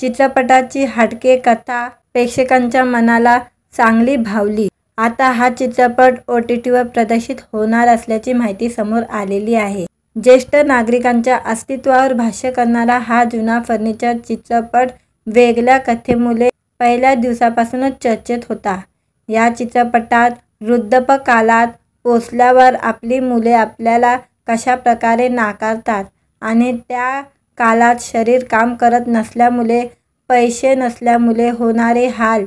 चित्रपटाची हटके कथा प्रेक्षकांच्या मनाला चांगली भावली। आता हा चित्रपट OTTवर प्रदर्शित होणार असल्याची माहिती समोर आलेली आहे। ज्येष्ठ नागरिकांच्या अस्तित्वावर भाष्य करणारा हा जुना फर्निचर चित्रपट वेगळ्या कथेमुळे पहिल्या दिवसापासूनच चर्चेत होता। या चित्रपटात वृद्धापकाळात पोचल्यावर आपली मुले आपल्याला कशा प्रकारे नाकारतात आणि त्या काळात शरीर काम करत नसल्यामुळे, पैसे नसल्यामुळे होणारे हाल,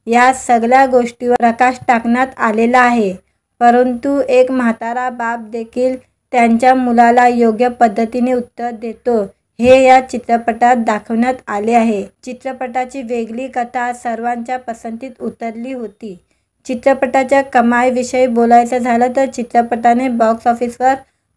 या सगळ्या गोष्टीवर प्रकाश टाकण्यात आलेला आहे। परंतु एक म्हातारा बाप देखील त्यांच्या मुलाला योग्य पद्धतीने उत्तर देतो, हे या चित्रपटात दाखवण्यात आले आहे। चित्रपटाची वेगळी कथा सर्वांच्या पसंतीत उतरली होती। चित्रपटाच्या कमाईविषयी बोलायचं झालं तर चित्रपटाने बॉक्स ऑफिसवर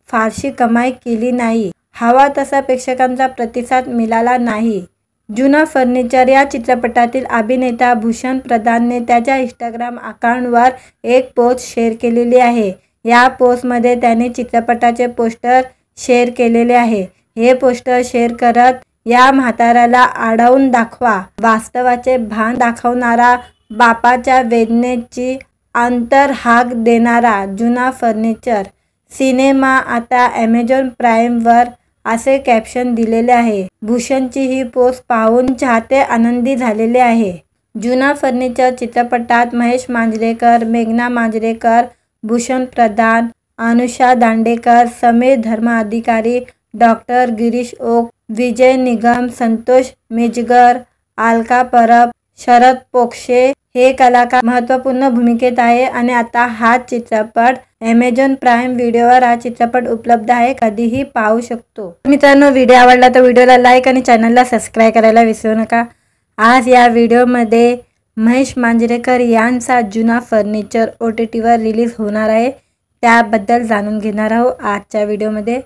फारशी कमाई केली नाही। हवा तसा प्रेक्षकांचा प्रतिसाद मिळाला नाही। जुना फर्निचर या चित्रपटातील अभिनेता भूषण प्रधानने त्याच्या इंस्टाग्राम अकाउंटवर एक पोस्ट शेअर केलेली आहे। या पोस्टमध्ये त्याने चित्रपटाचे पोस्टर शेअर केलेले आहे। हे पोस्टर शेअर करत या म्हाताऱ्याला आडवून दाखवा, वास्तवाचे भान दाखवणारा, बापाच्या वेदनेची अंतर्हाक देणारा जुना फर्निचर सिनेमा आता ॲमेझॉन प्राईमवर असे कॅप्शन दिलेले आहे। भूषणची ही पोस्ट पाहून चाहते आनंदी झालेले आहे। जुना फर्निचर चित्रपटात महेश मांजरेकर, मेघना मांजरेकर, भूषण प्रधान, अनुषा दांडेकर, समीर धर्माधिकारी, डॉक्टर गिरीश ओक, विजय निगम, संतोष मिंजगर, अलका परब, शरद पोंक्षे हे कलाकार महत्त्वपूर्ण भूमिकेत आहे आणि आता हा चित्रपट ॲमेझॉन प्राईम व्हिडिओवर हा चित्रपट उपलब्ध आहे, कधीही पाहू शकतो। मित्रांनो, व्हिडिओ आवडला तर व्हिडिओला लाईक आणि चॅनलला सबस्क्राईब करायला विसरू नका। आज या व्हिडिओमध्ये महेश मांजरेकर यांचा जुना फर्निचर OTTवर रिलीज होणार आहे, त्याबद्दल जाणून घेणार आहोत आजच्या व्हिडिओमध्ये।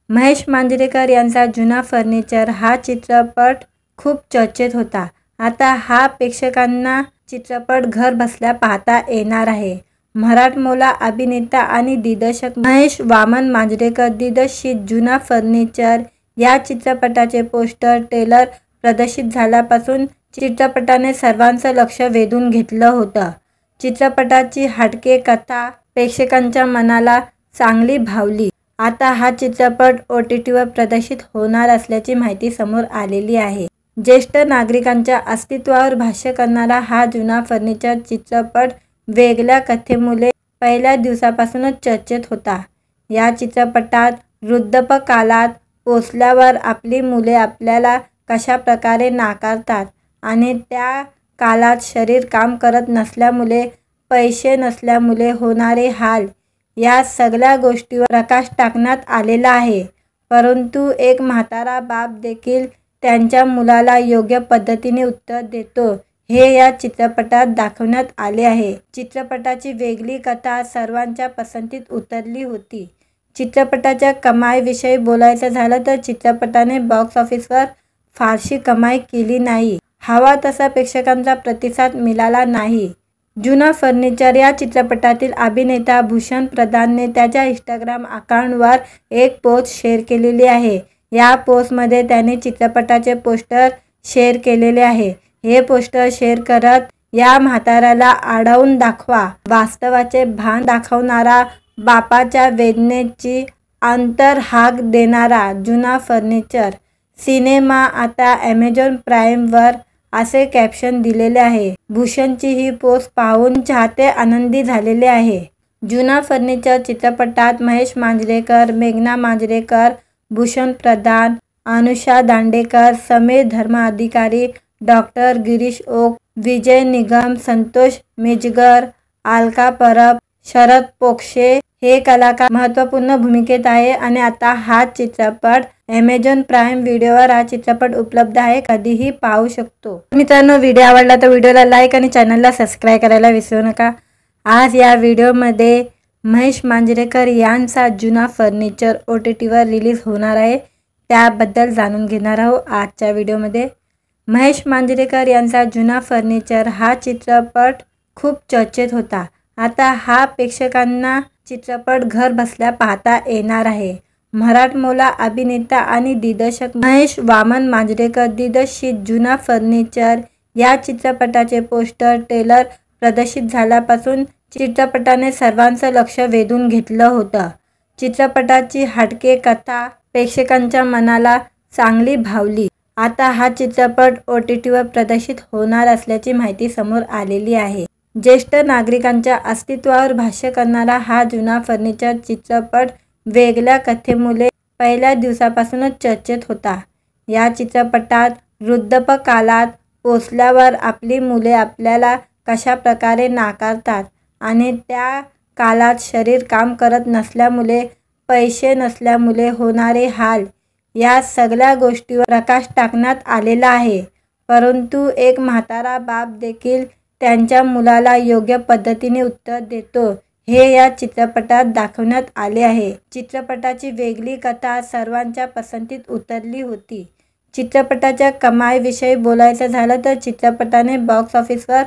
महेश मांजरेकर यांचा जुना फर्निचर हा चित्रपट खूप चर्चेत होता। आता हा प्रेक्षकांना चित्रपट घर बसल्या पाहता येणार आहे। मराठमोळा अभिनेता आणि दिग्दर्शक महेश वामन मांजरेकर दिग्दर्शित जुना फर्निचर या चित्रपटाचे पोस्टर ट्रेलर प्रदर्शित झाल्यापासून चित्रपटाने सर्वांचं लक्ष वेधून घेतलं होतं। चित्रपटाची हटके कथा प्रेक्षकांच्या मनाला चांगली भावली। आता हा चित्रपट OTTवर प्रदर्शित होणार असल्याची माहिती समोर आलेली आहे। ज्येष्ठ नागरिकांच्या अस्तित्वावर भाष्य करणारा हा जुना फर्निचर चित्रपट वेगळ्या कथेमुळे पहिल्या दिवसापासूनच चर्चेत होता। या चित्रपटात वृद्धापकाळात पोहोचल्यावर आपली मुले आपल्याला कशा प्रकारे नाकारतात आणि त्या काळात शरीर काम करत नसल्यामुळे, पैसे नसल्यामुळे होणारे हाल, या सगळ्या गोष्टीवर प्रकाश टाकण्यात आलेला आहे। परंतु एक म्हातारा बाप देखील त्यांच्या मुलाला योग्य पद्धतीने उत्तर देतो, हे या चित्रपटात दाखवण्यात आले आहे। चित्रपटाची वेगळी कथा सर्वांच्या पसंतीत उतरली होती। चित्रपटाच्या कमाईविषयी बोलायचं झालं तर चित्रपटाने बॉक्स ऑफिसवर फारशी कमाई केली नाही। हवा तसा प्रेक्षकांचा प्रतिसाद मिळाला नाही। जुना फर्निचर या चित्रपटातील अभिनेता भूषण प्रधानने त्याच्या इंस्टाग्राम अकाउंटवर एक पोस्ट शेअर केलेली आहे। या पोस्टमध्ये त्याने चित्रपटाचे पोस्टर शेअर केलेले आहे। हे पोस्टर शेअर करत या म्हाताऱ्याला आडवून दाखवा, वास्तवाचे भान दाखवणारा, बापाच्या वेदनेची अंतर्हाक देणारा जुना फर्निचर सिनेमा आता ॲमेझॉन प्राईमवर असे कॅप्शन दिलेले आहे। भूषणची ही पोस्ट पाहून चाहते आनंदी झालेले आहे। जुना फर्निचर चित्रपटात महेश मांजरेकर, मेघना मांजरेकर, भूषण प्रधान, अनुषा दांडेकर, समीर धर्माधिकारी, डॉक्टर गिरीश ओक, विजय निगम, संतोष मिंजगर, अलका परब, शरद पोंक्षे हे कलाकार महत्त्वपूर्ण भूमिकेत आहे आणि आता हा चित्रपट ॲमेझॉन प्राईम व्हिडिओवर हा चित्रपट उपलब्ध आहे, कधीही पाहू शकतो। मित्रांनो, व्हिडिओ आवडला तर व्हिडिओला लाईक आणि चॅनलला सबस्क्राईब करायला विसरू नका। आज या व्हिडिओमध्ये महेश मांजरेकर यांचा जुना फर्निचर OTTवर रिलीज होणार आहे, त्याबद्दल जाणून घेणार आहोत आजच्या व्हिडिओमध्ये। महेश मांजरेकर यांचा जुना फर्निचर हा चित्रपट खूप चर्चेत होता। आता हा प्रेक्षकांना चित्रपट घर बसल्या पाहता येणार आहे। मराठमोळा अभिनेता आणि दिग्दर्शक महेश वामन मांजरेकर दिग्दर्शित जुना फर्निचर या चित्रपटाचे पोस्टर ट्रेलर प्रदर्शित झाल्यापासून चित्रपटाने सर्वांचं लक्ष वेधून घेतलं होतं। चित्रपटाची हटके कथा प्रेक्षकांच्या मनाला चांगली भावली। आता हा चित्रपट OTTवर प्रदर्शित होणार असल्याची माहिती समोर आलेली आहे। ज्येष्ठ नागरिकांच्या अस्तित्वावर भाष्य करणारा हा जुना फर्निचर चित्रपट वेगळ्या कथेमुळे पहिल्या दिवसापासूनच चर्चेत होता। या चित्रपटात वृद्धापकाळात पोहोचल्यावर आपली मुले आपल्याला कशा प्रकारे नाकारतात आणि त्या काळात शरीर काम करत नसल्यामुळे, पैसे नसल्यामुळे होणारे हाल, या सगळ्या गोष्टीवर प्रकाश टाकण्यात आलेला आहे. परंतु एक म्हातारा बाप देखील त्यांच्या मुलाला योग्य पद्धतीने उत्तर देतो हे या चित्रपटात दाखवण्यात आले आहे. चित्रपटाची वेगळी कथा सर्वांच्या पसंतीत उतरली होती. चित्रपटाच्या कमाईविषयी बोलायचं झालं तर चित्रपटाने बॉक्स ऑफिसवर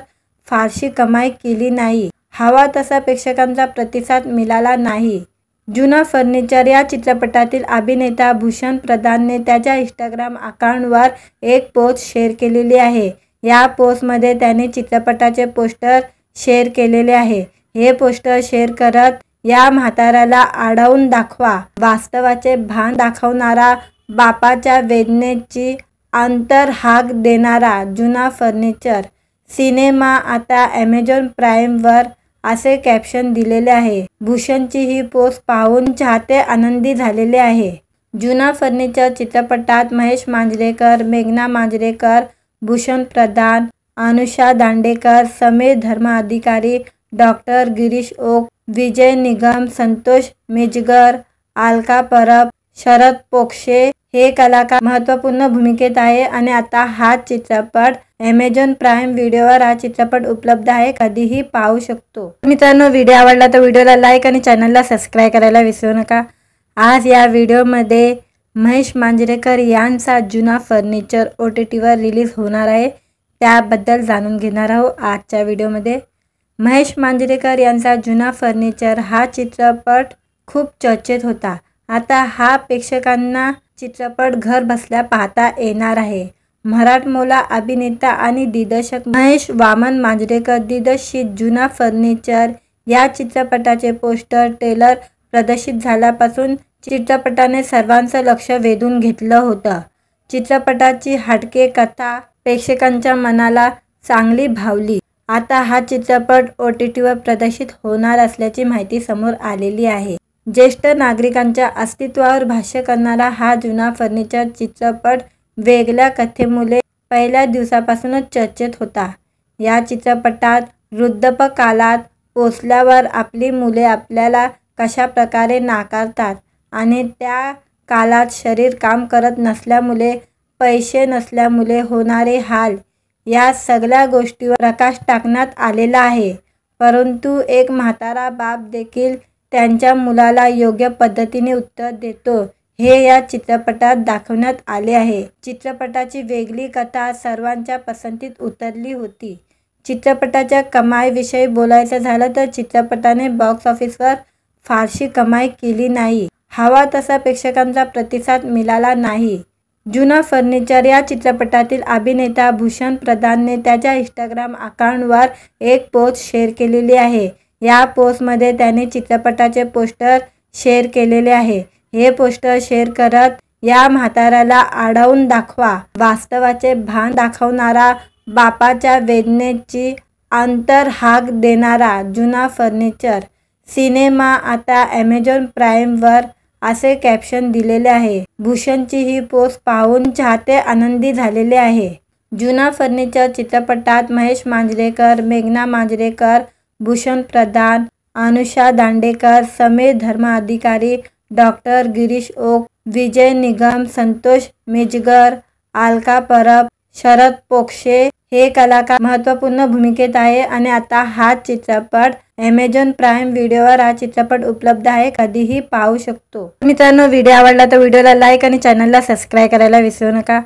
फारशी कमाई केली नाही. हवा तसा प्रेक्षकांचा प्रतिसाद मिळाला नाही. जुना फर्निचर या चित्रपटातील अभिनेता भूषण प्रधानने त्याच्या इंस्टाग्राम अकाउंटवर एक पोस्ट शेअर केलेली आहे. या पोस्टमध्ये त्याने चित्रपटाचे पोस्टर शेअर केलेले आहे. हे पोस्टर शेअर करत या म्हाताऱ्याला आढळून दाखवा, वास्तवाचे भान दाखवणारा, बापाच्या वेदनेची अंतर्हाक देणारा जुना फर्निचर सिनेमा आता ॲमेझॉन प्राईमवर असे कॅप्शन दिलेले आहे. भूषणची ही पोस्ट पाहून चाहते आनंदी झालेले आहे. जुना फर्निचर चित्रपटात महेश मांजरेकर, मेघना मांजरेकर, भूषण प्रधान, अनुषा दांडेकर, समीर धर्माधिकारी, डॉक्टर गिरीश ओक, विजय निगम, संतोष मिंजगर, अलका परब, शरद पोक्षे हे कलाकार महत्त्वपूर्ण भूमिकेत आहे. आणि आता हा चित्रपट ॲमेझॉन प्राईम व्हिडिओवर हा चित्रपट उपलब्ध आहे, कधीही पाहू शकतो. मित्रांनो, व्हिडिओ आवडला तर व्हिडिओला लाईक आणि चॅनलला सबस्क्राईब करायला विसरू नका. आज या व्हिडिओमध्ये महेश मांजरेकर यांचा जुना फर्निचर OTTवर रिलीज होणार आहे, त्याबद्दल जाणून घेणार आहोत आजच्या व्हिडिओमध्ये. महेश मांजरेकर यांचा जुना फर्निचर हा चित्रपट खूप चर्चेत होता. आता हा प्रेक्षकांना चित्रपट घर बसल्या पाहता येणार आहे. मराठमोळा अभिनेता आणि दिग्दर्शक महेश वामन मांजरेकर दिग्दर्शित जुना फर्निचर या चित्रपटाचे पोस्टर ट्रेलर प्रदर्शित झाल्यापासून चित्रपटाने सर्वांचं लक्ष वेधून घेतलं होतं. चित्रपटाची हटके कथा प्रेक्षकांच्या मनाला चांगली भावली. आता हा चित्रपट OTTवर प्रदर्शित होणार असल्याची माहिती समोर आलेली आहे. ज्येष्ठ नागरिकांच्या अस्तित्वावर भाष्य करणारा हा जुना फर्निचर चित्रपट वेगळ्या कथेमुळे पहिल्या दिवसापासूनच चर्चेत होता. या चित्रपटात वृद्धापकाळात पोचल्यावर आपली मुले आपल्याला कशा प्रकारे नाकारतात आणि त्या काळात शरीर काम करत नसल्यामुळे, पैसे नसल्यामुळे होणारे हाल, या सगळ्या गोष्टीवर प्रकाश टाकण्यात आलेला आहे. परंतु एक म्हातारा बाप देखील त्यांच्या मुलाला योग्य पद्धतीने उत्तर देतो हे या चित्रपटात दाखवण्यात आले आहे. चित्रपटाची वेगळी कथा सर्वांच्या पसंतीत उतरली होती. चित्रपटाच्या कमाईविषयी बोलायचं झालं तर चित्रपटाने बॉक्स ऑफिसवर फारशी कमाई केली नाही. हवा तसा प्रेक्षकांचा प्रतिसाद मिळाला नाही. जुना फर्निचर या चित्रपटातील अभिनेता भूषण प्रधानने त्याच्या इंस्टाग्राम अकाउंटवर एक पोस्ट शेअर केलेली आहे. या पोस्टमध्ये त्याने चित्रपटाचे पोस्टर शेअर केलेले आहे. हे पोस्टर शेअर करत या म्हाताऱ्याला आढळून दाखवा, वास्तवाचे भान दाखवणारा, बापाच्या वेदनेची अंतर्हाक देणारा जुना फर्निचर सिनेमा आता ॲमेझॉन प्राईमवर असे कॅप्शन दिलेले आहे. भूषणची ही पोस्ट पाहून चाहते आनंदी झालेले आहे. जुना फर्निचर चित्रपटात महेश मांजरेकर, मेघना मांजरेकर, भूषण प्रधान, अनुषा दांडेकर, समीर धर्माधिकारी, डॉक्टर गिरीश ओक, विजय निगम, संतोष मिंजगर, अलका परब, शरद पोक्षे हे कलाकार महत्त्वपूर्ण भूमिकेत आहे. आणि आता हा चित्रपट ॲमेझॉन प्राईम व्हिडिओवर हा चित्रपट उपलब्ध आहे, कधीही पाहू शकतो. मित्रांनो, व्हिडिओ आवडला तर व्हिडिओला लाईक आणि चॅनलला सबस्क्राईब करायला विसरू नका.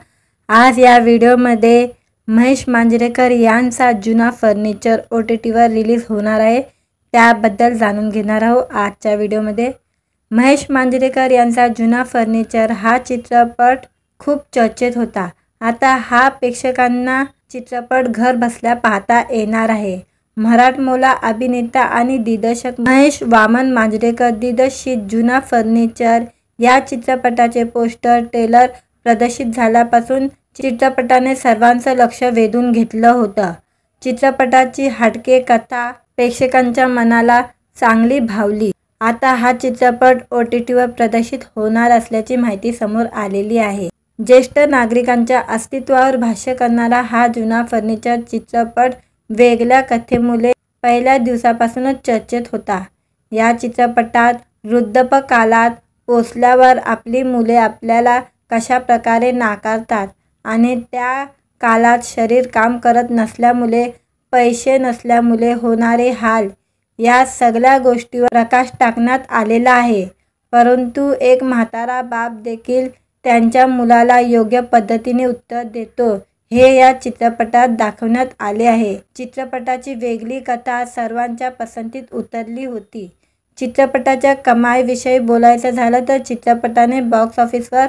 आज या व्हिडिओमध्ये महेश मांजरेकर यांचा जुना फर्निचर OTTवर रिलीज होणार आहे, त्याबद्दल जाणून घेणार आहोत आजच्या व्हिडिओमध्ये. महेश मांजरेकर यांचा जुना फर्निचर हा चित्रपट खूप चर्चेत होता. आता हा प्रेक्षकांना चित्रपट घर बसल्या पाहता येणार आहे. मराठमोळा अभिनेता आणि दिग्दर्शक महेश वामन मांजरेकर दिग्दर्शित जुना फर्निचर या चित्रपटाचे पोस्टर ट्रेलर प्रदर्शित झाल्यापासून चित्रपटाने सर्वांचं लक्ष वेधून घेतलं होतं. चित्रपटाची हटके कथा प्रेक्षकांच्या मनाला चांगली भावली. आता हा चित्रपट OTTवर प्रदर्शित होणार असल्याची माहिती समोर आलेली आहे. ज्येष्ठ नागरिकांच्या अस्तित्वावर भाष्य करणारा हा जुना फर्निचर चित्रपट वेगळ्या कथेमुळे पहिल्या दिवसापासूनच चर्चेत होता. या चित्रपटात वृद्धापकाळात पोचल्यावर आपली मुले आपल्याला कशा प्रकारे नाकारतात आणि त्या काळात शरीर काम करत नसल्यामुळे, पैसे नसल्यामुळे होणारे हाल, या सगळ्या गोष्टीवर प्रकाश टाकण्यात आलेला आहे. परंतु एक म्हातारा बाप देखील त्यांच्या मुलाला योग्य पद्धतीने उत्तर देतो, हे या चित्रपटात दाखवण्यात आले आहे. चित्रपटाची वेगळी कथा सर्वांच्या पसंतीत उतरली होती. चित्रपटाच्या कमाईविषयी बोलायचं झालं तर चित्रपटाने बॉक्स ऑफिसवर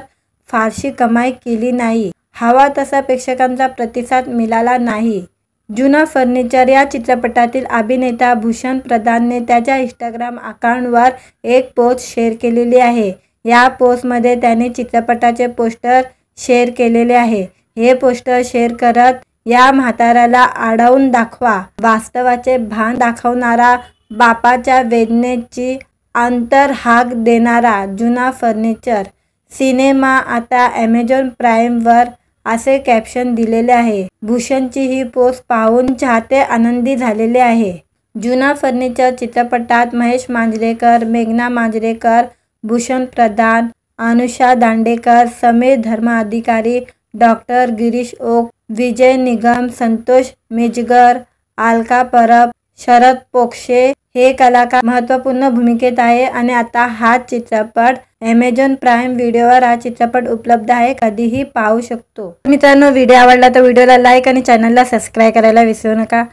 फारशी कमाई केली नाही. हवा तसा प्रेक्षकांचा प्रतिसाद मिळाला नाही. जुना फर्निचर या चित्रपटातील अभिनेता भूषण प्रधानने त्याच्या इंस्टाग्राम अकाउंटवर एक पोस्ट शेअर केलेली आहे. या पोस्टमध्ये त्याने चित्रपटाचे पोस्टर शेअर केलेले आहे. हे पोस्टर शेअर करत, या म्हाताऱ्याला आढळून दाखवा, वास्तवाचे भान दाखवणारा, बापाच्या वेदनेची अंतर्हाक देणारा जुना फर्निचर सिनेमा आता ॲमेझॉन प्राईमवर, असे कॅप्शन दिलेले आहे. भूषणची ही पोस्ट पाहून चाहते आनंदी झालेले आहे. जुना फर्निचर चित्रपटात महेश मांजरेकर, मेघना मांजरेकर, भूषण प्रधान, अनुषा दांडेकर, समीर धर्माधिकारी, डॉक्टर गिरीश ओक, विजय निगम, संतोष मिंजगर, अलका परब, शरद पोंक्षे हे कलाकार महत्त्वपूर्ण भूमिकेत आहे. आणि आता हा चित्रपट ॲमेझॉन प्राईम व्हिडिओवर हा चित्रपट उपलब्ध आहे, कधीही पाहू शकतो. मित्रांनो, व्हिडिओ आवडला तर व्हिडिओला लाईक आणि चॅनलला सबस्क्राईब करायला विसरू नका.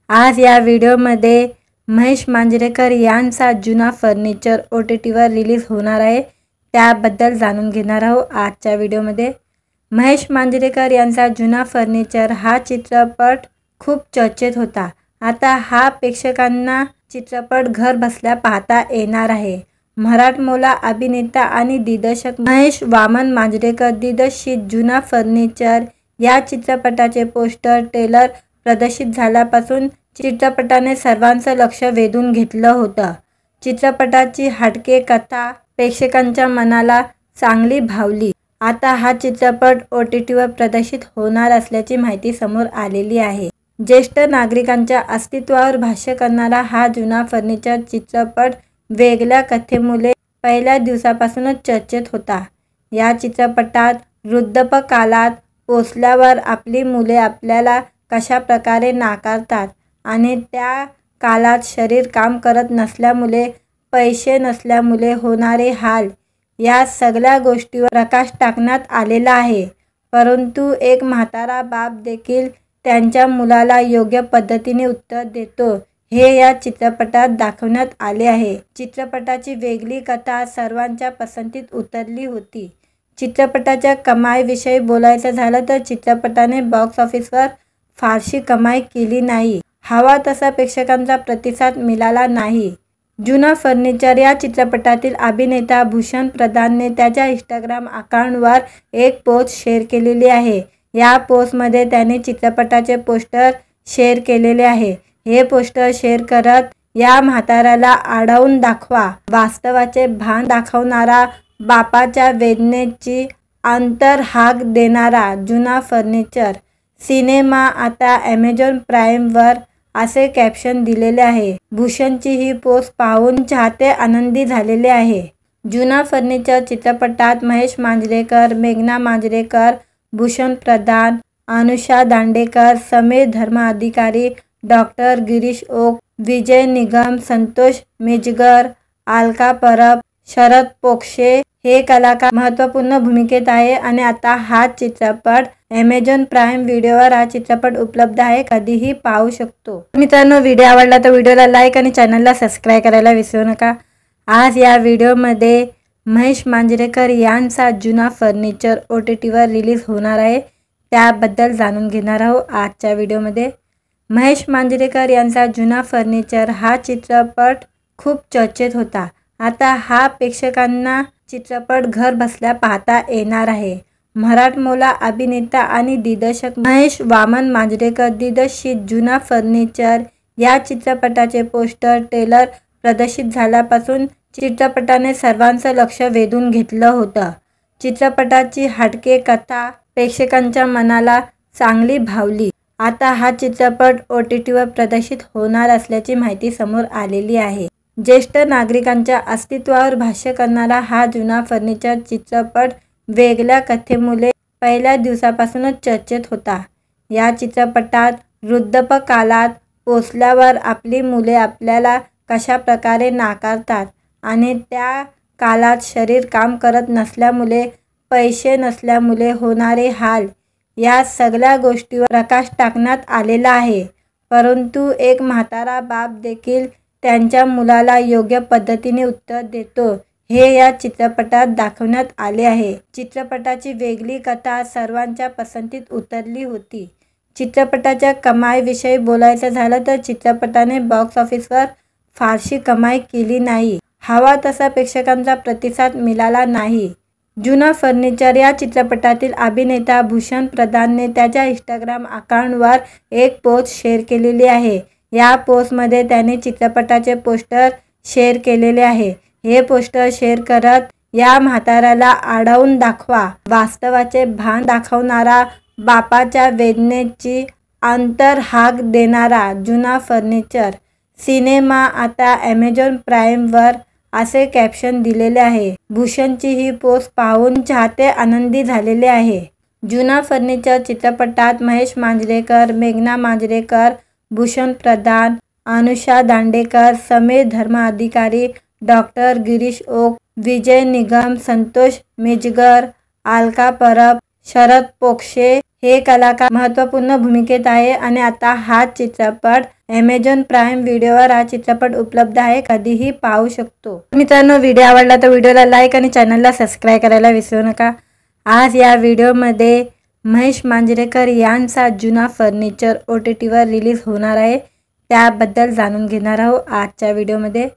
आज या व्हिडिओमध्ये महेश मांजरेकर यांचा जुना फर्निचर OTTवर रिलीज होणार आहे, त्याबद्दल जाणून घेणार आहोत आजच्या व्हिडिओमध्ये. महेश मांजरेकर यांचा जुना फर्निचर हा चित्रपट खूप चर्चेत होता. आता हा प्रेक्षकांना चित्रपट घर बसल्या पाहता येणार आहे. मराठमोळा अभिनेता आणि दिग्दर्शक महेश वामन मांजरेकर दिग्दर्शित जुना फर्निचर या चित्रपटाचे पोस्टर ट्रेलर प्रदर्शित झाल्यापासून चित्रपटाने सर्वांचं लक्ष वेधून घेतलं होतं. चित्रपटाची हटके कथा प्रेक्षकांच्या मनाला चांगली भावली. आता हा चित्रपट OTTवर प्रदर्शित होणार असल्याची माहिती समोर आलेली आहे. ज्येष्ठ नागरिकांच्या अस्तित्वावर भाष्य करणारा हा जुना फर्निचर चित्रपट वेगळ्या कथेमुळे पहिल्या दिवसापासूनच चर्चेत होता. या चित्रपटात वृद्धापकाळात पोचल्यावर आपली मुले आपल्याला कशा प्रकारे नाकारतात आणि त्या काळात शरीर काम करत नसल्यामुळे, पैसे नसल्यामुळे होणारे हाल, या सगळ्या गोष्टीवर प्रकाश टाकण्यात आलेला आहे. परंतु एक म्हातारा बाप देखील त्यांच्या मुलाला योग्य पद्धतीने उत्तर देतो, हे या चित्रपटात दाखवण्यात आले आहे. चित्रपटाची वेगळी कथा सर्वांच्या पसंतीत उतरली होती. चित्रपटाच्या कमाईविषयी बोलायचं झालं तर चित्रपटाने बॉक्स ऑफिसवर फारशी कमाई केली नाही. हवा तसा प्रेक्षकांचा प्रतिसाद मिळाला नाही. जुना फर्निचर या चित्रपटातील अभिनेता भूषण प्रधानने त्याच्या इंस्टाग्राम अकाउंटवर एक पोस्ट शेअर केलेली आहे. या पोस्टमध्ये त्याने चित्रपटाचे पोस्टर शेअर केलेले आहे. हे पोस्टर शेअर करत, या म्हाताऱ्याला आढळून दाखवा, वास्तवाचे भान दाखवणारा, बापाच्या वेदनेची अंतर्हाक देणारा जुना फर्निचर सिनेमा आता ॲमेझॉन प्राईमवर, असे कॅप्शन दिलेले आहे. भूषणची ही पोस्ट पाहून चाहते आनंदी झालेले आहे. जुना फर्निचर चित्रपटात महेश मांजरेकर, मेघना मांजरेकर, भूषण प्रधान, अनुषा दांडेकर, समीर धर्माधिकारी, डॉक्टर गिरीश ओक, विजय निगम, संतोष मिंजगर, अलका परब, शरद पोंक्षे हे कलाकार महत्त्वपूर्ण भूमिकेत आहे. आणि आता हा चित्रपट ॲमेझॉन प्राईम व्हिडिओवर हा चित्रपट उपलब्ध आहे, कधीही पाहू शकतो. मित्रांनो, व्हिडिओ आवडला तर व्हिडिओला लाईक आणि चॅनलला सबस्क्राईब करायला विसरू नका. आज या व्हिडिओमध्ये महेश मांजरेकर यांचा जुना फर्निचर OTTवर रिलीज होणार आहे, त्याबद्दल जाणून घेणार आहोत आजच्या व्हिडिओमध्ये. महेश मांजरेकर यांचा जुना फर्निचर हा चित्रपट खूप चर्चेत होता. आता हा प्रेक्षकांना चित्रपट घर बसल्या पाहता येणार आहे. मराठमोळा अभिनेता आणि दिग्दर्शक महेश वामन मांजरेकर दिग्दर्शित जुना फर्निचर या चित्रपटाचे पोस्टर ट्रेलर प्रदर्शित झाल्यापासून चित्रपटाने सर्वांचं लक्ष वेधून घेतलं होतं. चित्रपटाची हटके कथा प्रेक्षकांच्या मनाला चांगली भावली. आता हा चित्रपट OTTवर प्रदर्शित होणार असल्याची माहिती समोर आलेली आहे. ज्येष्ठ नागरिकांच्या अस्तित्वावर भाष्य करणारा हा जुना फर्निचर चित्रपट वेगळ्या कथेमुळे पहिल्या दिवसापासूनच चर्चेत होता। या चित्रपटात वृद्धापकाळात पोचल्यावर आपली मुले आपल्याला कशा प्रकारे नाकारतात आणि त्या काळात शरीर काम करत नसल्यामुळे, पैसे नसल्यामुळे होणारे हाल, या सगळ्या गोष्टीवर प्रकाश टाकण्यात आलेला आहे। परंतु एक म्हातारा बाप देखील त्यांच्या मुलाला योग्य पद्धतीने उत्तर देतो, हे या चित्रपटात दाखवण्यात आले आहे। चित्रपटाची वेगळी कथा सर्वांच्या पसंतीत उतरली होती। चित्रपटाच्या कमाईविषयी बोलायचं झालं तर चित्रपटाने बॉक्स ऑफिसवर फारशी कमाई केली नाही। हवा तसा प्रेक्षकांचा प्रतिसाद मिळाला नाही। जुना फर्निचर या चित्रपटातील अभिनेता भूषण प्रधानने त्याच्या इंस्टाग्राम अकाउंटवर एक पोस्ट शेअर केलेली आहे। या पोस्टमध्ये त्याने चित्रपटाचे पोस्टर शेअर केलेले आहे। हे पोस्टर शेअर करत या म्हाताऱ्याला आढळून दाखवा, वास्तवाचे भान दाखवणारा, बापाच्या वेदनेची अंतर्हाक देणारा जुना फर्निचर सिनेमा आता ॲमेझॉन प्राईमवर, असे कॅप्शन दिलेले आहे। भूषणची ही पोस्ट पाहून चाहते आनंदी झालेले आहे। जुना फर्निचर चित्रपटात महेश मांजरेकर, मेघना मांजरेकर, भूषण प्रधान, अनुषा दांडेकर, समीर धर्माधिकारी, डॉक्टर गिरीश ओक, विजय निगम, संतोष मिंजगर, अलका परब, शरद पोंक्षे हे कलाकार महत्त्वपूर्ण भूमिकेत आहे आणि आता हा चित्रपट ॲमेझॉन प्राईम व्हिडिओवर हा चित्रपट उपलब्ध आहे, कधीही पाहू शकतो। मित्रांनो, व्हिडिओ आवडला तर व्हिडिओला लाईक आणि चॅनलला सबस्क्राईब करायला विसरू नका। आज या व्हिडिओमध्ये महेश मांजरेकर यांचा जुना फर्निचर OTTवर रिलीज होणार आहे, त्याबद्दल जाणून घेणार आहोत आजच्या व्हिडिओमध्ये।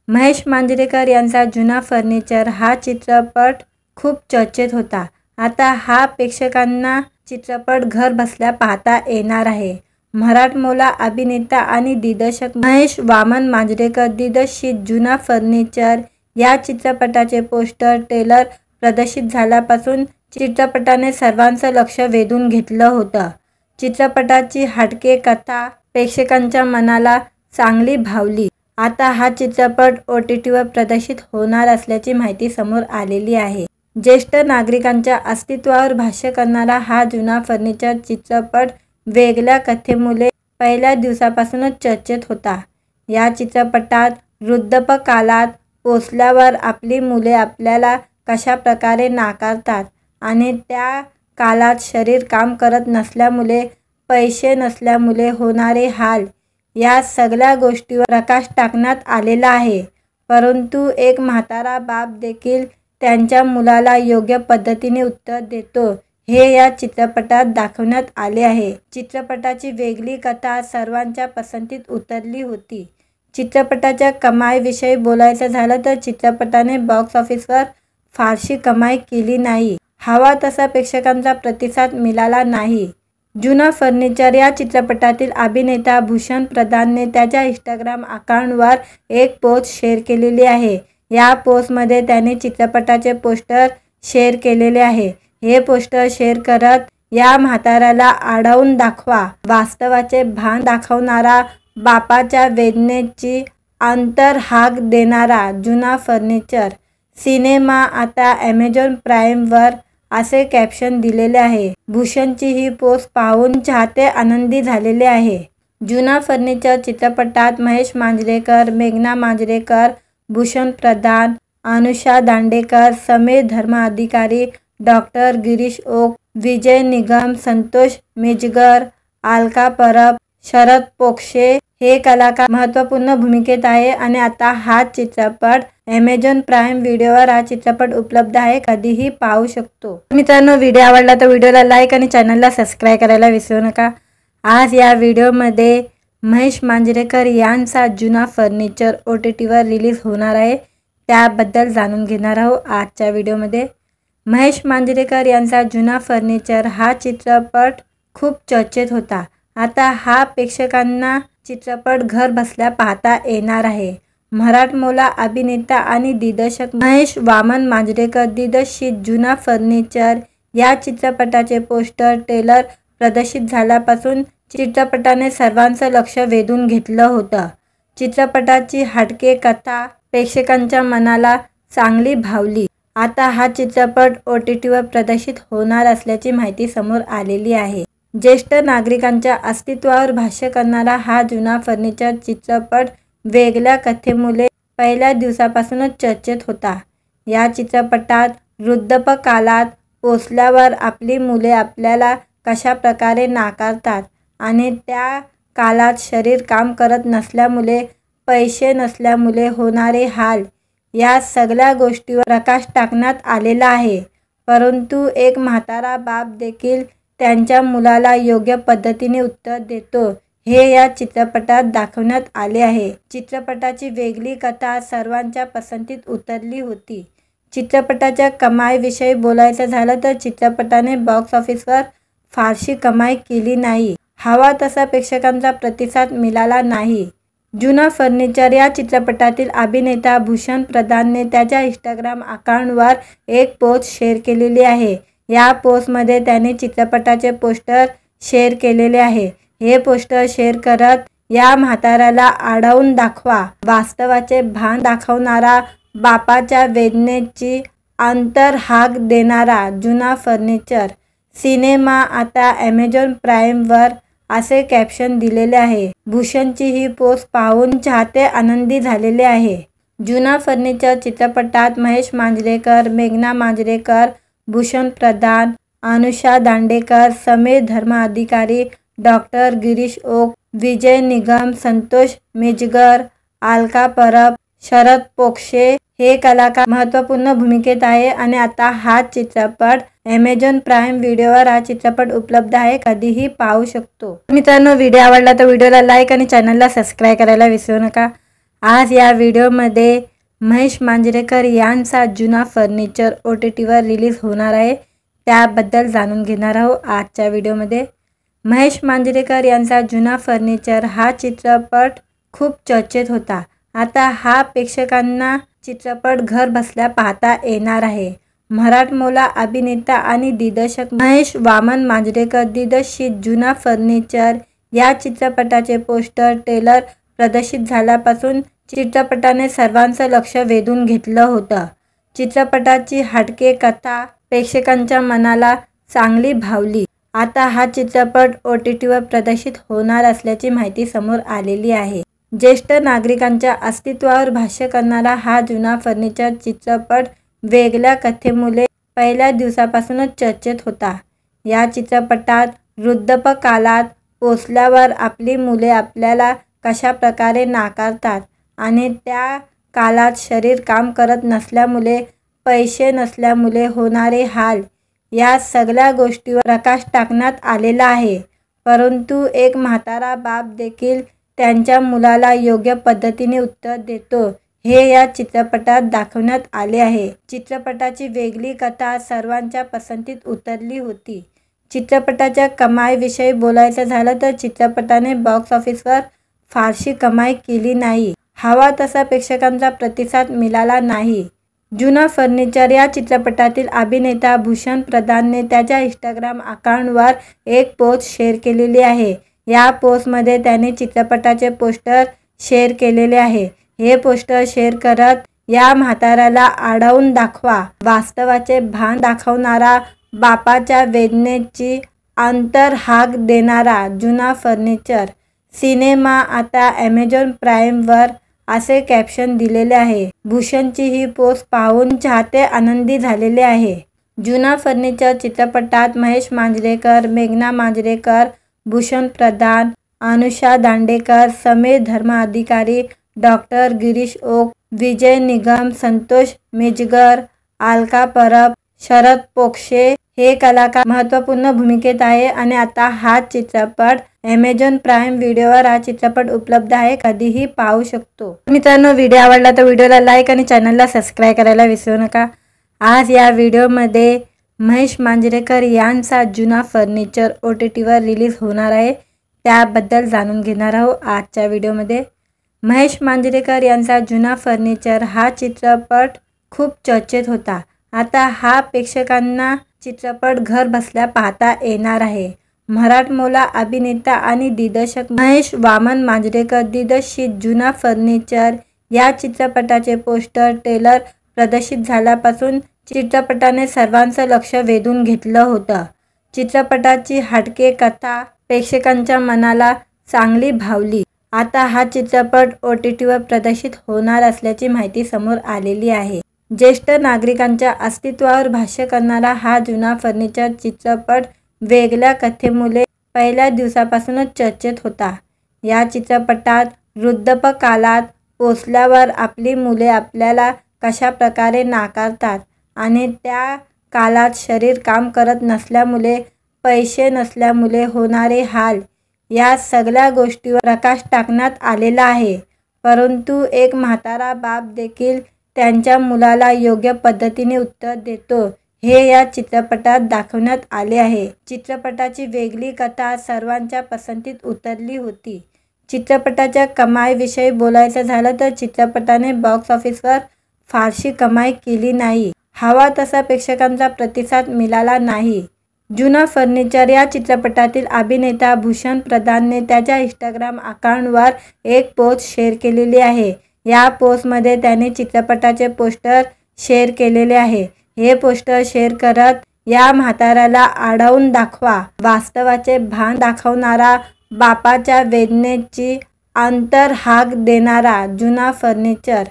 महेश मांजरेकर यांचा जुना फर्निचर हा चित्रपट खूप चर्चेत होता। आता हा प्रेक्षकांना चित्रपट घर बसल्या पाहता येणार आहे। मराठमोळा अभिनेता आणि दिग्दर्शक महेश वामन मांजरेकर दिग्दर्शित जुना फर्निचर या चित्रपटाचे पोस्टर ट्रेलर प्रदर्शित झाल्यापासून चित्रपटाने सर्वांचं लक्ष वेधून घेतलं होतं। चित्रपटाची हटके कथा प्रेक्षकांच्या मनाला चांगली भावली। आता हा चित्रपट OTTवर प्रदर्शित होणार असल्याची माहिती समोर आलेली आहे। ज्येष्ठ नागरिकांच्या अस्तित्वावर भाष्य करणारा हा जुना फर्निचर चित्रपट वेगळ्या कथेमुळे पहिल्या दिवसापासूनच चर्चेत होता। या चित्रपटात वृद्धापकाळात पोचल्यावर आपली मुले आपल्याला कशा प्रकारे नाकारतात आणि त्या काळात शरीर काम करत नसल्यामुळे, पैसे नसल्यामुळे होणारे हाल, या सगळ्या गोष्टीवर प्रकाश टाकण्यात आलेला आहे। परंतु एक म्हातारा बाप देखील त्यांच्या मुलाला योग्य पद्धतीने उत्तर देतो, हे या चित्रपटात दाखवण्यात आले आहे। चित्रपटाची वेगळी कथा सर्वांच्या पसंतीत उतरली होती। चित्रपटाच्या कमाईविषयी बोलायचं झालं तर चित्रपटाने बॉक्स ऑफिसवर फारशी कमाई केली नाही। हवा तसा प्रेक्षकांचा प्रतिसाद मिळाला नाही। जुना फर्निचर या चित्रपटातील अभिनेता भूषण प्रधानने त्याच्या इंस्टाग्राम अकाउंटवर एक पोस्ट शेअर केलेली आहे। या पोस्टमध्ये त्याने चित्रपटाचे पोस्टर शेअर केलेले आहे। हे पोस्टर शेअर करत या म्हाताऱ्याला आढळून दाखवा, वास्तवाचे भान दाखवणारा, बापाच्या वेदनेची अंतर्हाक देणारा जुना फर्निचर सिनेमा आता ॲमेझॉन प्राईमवर, असे कॅप्शन दिलेले आहे। भूषणची ही पोस्ट पाहून चाहते आनंदी झालेले आहे। जुना फर्निचर चित्रपटात महेश मांजरेकर, मेघना मांजरेकर, भूषण प्रधान, अनुषा दांडेकर, समीर धर्माधिकारी, डॉक्टर गिरीश ओक, विजय निगम, संतोष मिंजगर, अलका परब, शरद पोंक्षे हे कलाकार महत्त्वपूर्ण भूमिकेत आहे आणि आता हा चित्रपट ॲमेझॉन प्राईम व्हिडिओवर हा चित्रपट उपलब्ध आहे, कधीही पाहू शकतो। मित्रांनो, व्हिडिओ आवडला तर व्हिडिओला लाईक आणि चॅनलला सबस्क्राईब करायला विसरू नका। आज या व्हिडिओमध्ये महेश मांजरेकर यांचा जुना फर्निचर OTTवर रिलीज होणार आहे, त्याबद्दल जाणून घेणार आहोत आजच्या व्हिडिओमध्ये। महेश मांजरेकर यांचा जुना फर्निचर हा चित्रपट खूप चर्चेत होता। आता हा प्रेक्षकांना चित्रपट घर बसल्या पाहता येणार आहे। मराठमोळा अभिनेता आणि दिग्दर्शक महेश वामन मांजरेकर दिग्दर्शित जुना फर्निचर या चित्रपटाचे पोस्टर ट्रेलर प्रदर्शित झाल्यापासून चित्रपटाने सर्वांचं लक्ष वेधून घेतलं होतं। चित्रपटाची हटके कथा प्रेक्षकांच्या मनाला चांगली भावली। आता हा चित्रपट OTTवर प्रदर्शित होणार असल्याची माहिती समोर आलेली आहे। ज्येष्ठ नागरिकांच्या अस्तित्वावर भाष्य करणारा हा जुना फर्निचर चित्रपट वेगळ्या कथेमुळे पहिल्या दिवसापासूनच चर्चेत होता। या चित्रपटात वृद्धापकाळात पोचल्यावर आपली मुले आपल्याला कशा प्रकारे नाकारतात आणि त्या काळात शरीर काम करत नसल्यामुळे, पैसे नसल्यामुळे होणारे हाल, या सगळ्या गोष्टीवर प्रकाश टाकण्यात आलेला आहे। परंतु एक म्हातारा बाप देखील त्यांच्या मुलाला योग्य पद्धतीने उत्तर देतो, हे या चित्रपटात दाखवण्यात आले आहे। चित्रपटाची वेगळी कथा सर्वांच्या पसंतीत उतरली होती। चित्रपटाच्या कमाईविषयी बोलायचं झालं तर चित्रपटाने बॉक्स ऑफिसवर फारशी कमाई केली नाही। हवा तसा प्रेक्षकांचा प्रतिसाद मिळाला नाही। जुना फर्निचर या चित्रपटातील अभिनेता भूषण प्रधानने त्याच्या इंस्टाग्राम अकाउंटवर एक पोस्ट शेअर केलेली आहे। या पोस्टमध्ये त्याने चित्रपटाचे पोस्टर शेअर केलेले आहे। हे पोस्टर शेअर करत, या म्हाताऱ्याला आढळून दाखवा, वास्तवाचे भान दाखवणारा, बापाच्या वेदनेची अंतर्हाक देणारा जुना फर्निचर सिनेमा आता ॲमेझॉन प्राईमवर, असे कॅप्शन दिलेले आहे। भूषणची ही पोस्ट पाहून चाहते आनंदी झालेले आहे। जुना फर्निचर चित्रपटात महेश मांजरेकर, मेघना मांजरेकर, भूषण प्रधान, अनुषा दांडेकर, समीर धर्माधिकारी, डॉक्टर गिरीश ओक, विजय निगम, संतोष मिंजगर, अलका परब, शरद पोंक्षे हे कलाकार महत्त्वपूर्ण भूमिकेत आहे आणि आता हा चित्रपट ॲमेझॉन प्राईम व्हिडिओवर हा चित्रपट उपलब्ध आहे, कधीही पाहू शकतो। मित्रांनो, व्हिडिओ आवडला तर व्हिडिओला लाईक आणि चॅनलला सबस्क्राईब करायला विसरू नका। आज या व्हिडिओमध्ये महेश मांजरेकर यांचा जुना फर्निचर OTTवर रिलीज होणार आहे, त्याबद्दल जाणून घेणार आहोत आजच्या व्हिडिओमध्ये। महेश मांजरेकर यांचा जुना फर्निचर हा चित्रपट खूप चर्चेत होता। आता हा प्रेक्षकांना चित्रपट घर बसल्या पाहता येणार आहे। मराठमोळा अभिनेता आणि दिग्दर्शक महेश वामन मांजरेकर दिग्दर्शित जुना फर्निचर या चित्रपटाचे पोस्टर ट्रेलर प्रदर्शित झाल्यापासून चित्रपटाने सर्वांचं लक्ष वेधून घेतलं होतं। चित्रपटाची हटके कथा प्रेक्षकांच्या मनाला चांगली भावली। आता हा चित्रपट OTTवर प्रदर्शित होणार असल्याची माहिती समोर आलेली आहे। ज्येष्ठ नागरिकांच्या अस्तित्वावर भाष्य करणारा हा जुना फर्निचर चित्रपट वेगळ्या कथेमुळे पहिल्या दिवसापासूनच चर्चेत होता। या चित्रपटात वृद्धापकाळात पोचल्यावर आपली मुले आपल्याला कशा प्रकारे नाकारतात आणि त्या काळात शरीर काम करत नसल्यामुळे, पैसे नसल्यामुळे होणारे हाल, या सगळ्या गोष्टीवर प्रकाश टाकण्यात आलेला आहे। परंतु एक म्हातारा बाप देखील त्यांच्या मुलाला योग्य पद्धतीने उत्तर देतो, हे या चित्रपटात दाखवण्यात आले आहे। चित्रपटाची वेगळी कथा सर्वांच्या पसंतीत उतरली होती। चित्रपटाच्या कमाईविषयी बोलायचं झालं तर चित्रपटाने बॉक्स ऑफिसवर फारशी कमाई केली नाही। हवा तसा प्रेक्षकांचा प्रतिसाद मिळाला नाही। जुना फर्निचर या चित्रपटातील अभिनेता भूषण प्रधानने त्याच्या इंस्टाग्राम अकाउंटवर एक पोस्ट शेअर केलेली आहे। या पोस्टमध्ये त्याने चित्रपटाचे पोस्टर शेअर केलेले आहे। हे पोस्टर शेअर करत, या म्हाताऱ्याला आढळून दाखवा, वास्तवाचे भान दाखवणारा, बापाच्या वेदनेची अंतर्हाक देणारा जुना फर्निचर सिनेमा आता ॲमेझॉन प्राईमवर, असे कॅप्शन दिलेले आहे। भूषणची ही पोस्ट पाहून चाहते आनंदी झालेले आहे। जुना फर्निचर चित्रपटात महेश मांजरेकर, मेघना मांजरेकर, भूषण प्रधान, अनुषा दांडेकर, समीर धर्माधिकारी, डॉक्टर गिरीश ओक, विजय निगम, संतोष मिंजगर, अलका परब, शरद पोंक्षे हे कलाकार महत्त्वपूर्ण भूमिकेत आहे आणि आता हा चित्रपट ॲमेझॉन प्राईम व्हिडिओवर हा चित्रपट उपलब्ध आहे, कधीही पाहू शकतो। मित्रांनो, व्हिडिओ आवडला तर व्हिडिओला लाईक आणि चॅनलला सबस्क्राईब करायला विसरू नका। आज या व्हिडिओमध्ये महेश मांजरेकर यांचा जुना फर्निचर OTTवर रिलीज होणार आहे, त्याबद्दल जाणून घेणार आहोत आजच्या व्हिडिओमध्ये। महेश मांजरेकर यांचा जुना फर्निचर हा चित्रपट खूप चर्चेत होता। आता हा प्रेक्षकांना चित्रपट घर बसल्या पाहता येणार आहे। मराठमोळा अभिनेता आणि दिग्दर्शक महेश वामन मांजरेकर दिग्दर्शित जुना फर्निचर या चित्रपटाचे पोस्टर ट्रेलर प्रदर्शित झाल्यापासून चित्रपटाने सर्वांचं लक्ष वेधून घेतलं होतं. चित्रपटाची हटके कथा प्रेक्षकांच्या मनाला चांगली भावली. आता हा चित्रपट OTTवर प्रदर्शित होणार असल्याची माहिती समोर आलेली आहे. ज्येष्ठ नागरिकांच्या अस्तित्वावर भाष्य करणारा हा जुना फर्निचर चित्रपट वेगळ्या कथेमुळे पहिल्या दिवसापासूनच चर्चेत होता. या चित्रपटात वृद्धापकाळात पोचल्यावर आपली मुले आपल्याला कशा प्रकारे नाकारतात आणि त्या काळात शरीर काम करत नसल्यामुळे, पैसे नसल्यामुळे होणारे हाल, या सगळ्या गोष्टीवर प्रकाश टाकण्यात आलेला आहे. परंतु एक म्हातारा बाप देखील त्यांच्या मुलाला योग्य पद्धतीने उत्तर देतो, हे या चित्रपटात दाखवण्यात आले आहे. चित्रपटाची वेगळी कथा सर्वांच्या पसंतीत उतरली होती. चित्रपटाच्या कमाईविषयी बोलायचं झालं तर चित्रपटाने बॉक्स ऑफिसवर फारशी कमाई केली नाही. हवा तसा प्रेक्षकांचा प्रतिसाद मिळाला नाही. जुना फर्निचर या चित्रपटातील अभिनेता भूषण प्रधानने त्याच्या इंस्टाग्राम अकाउंटवर एक पोस्ट शेअर केलेली आहे. या पोस्टमध्ये त्याने चित्रपटाचे पोस्टर शेअर केलेले आहे. हे पोस्टर शेअर करत, या म्हाताऱ्याला आडवून दाखवा, वास्तवाचे भान दाखवणारा, बापाच्या वेदनेची अंतर्हाक देणारा जुना फर्निचर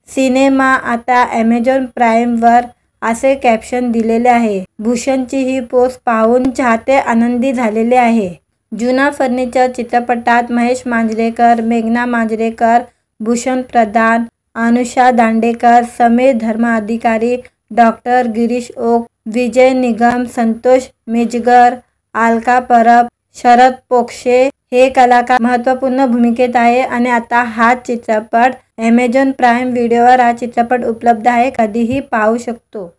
सिनेमा आता ॲमेझॉन प्राईमवर, असे कॅप्शन दिलेले आहे. भूषणची ही पोस्ट पाहून चाहते आनंदी झालेले आहे. जुना फर्निचर चित्रपटात महेश मांजरेकर, मेघना मांजरेकर, भूषण प्रधान, अनुषा दांडेकर, समीर धर्माधिकारी, डॉक्टर गिरीश ओक, विजय निगम, संतोष मिजगर, अलका परब, शरद पोक्षे हे कलाकार महत्त्वपूर्ण भूमिकेत आहे. आणि आता हा चित्रपट ॲमेझॉन प्राईम व्हिडिओवर हा चित्रपट उपलब्ध आहे, कधीही पाहू शकतो.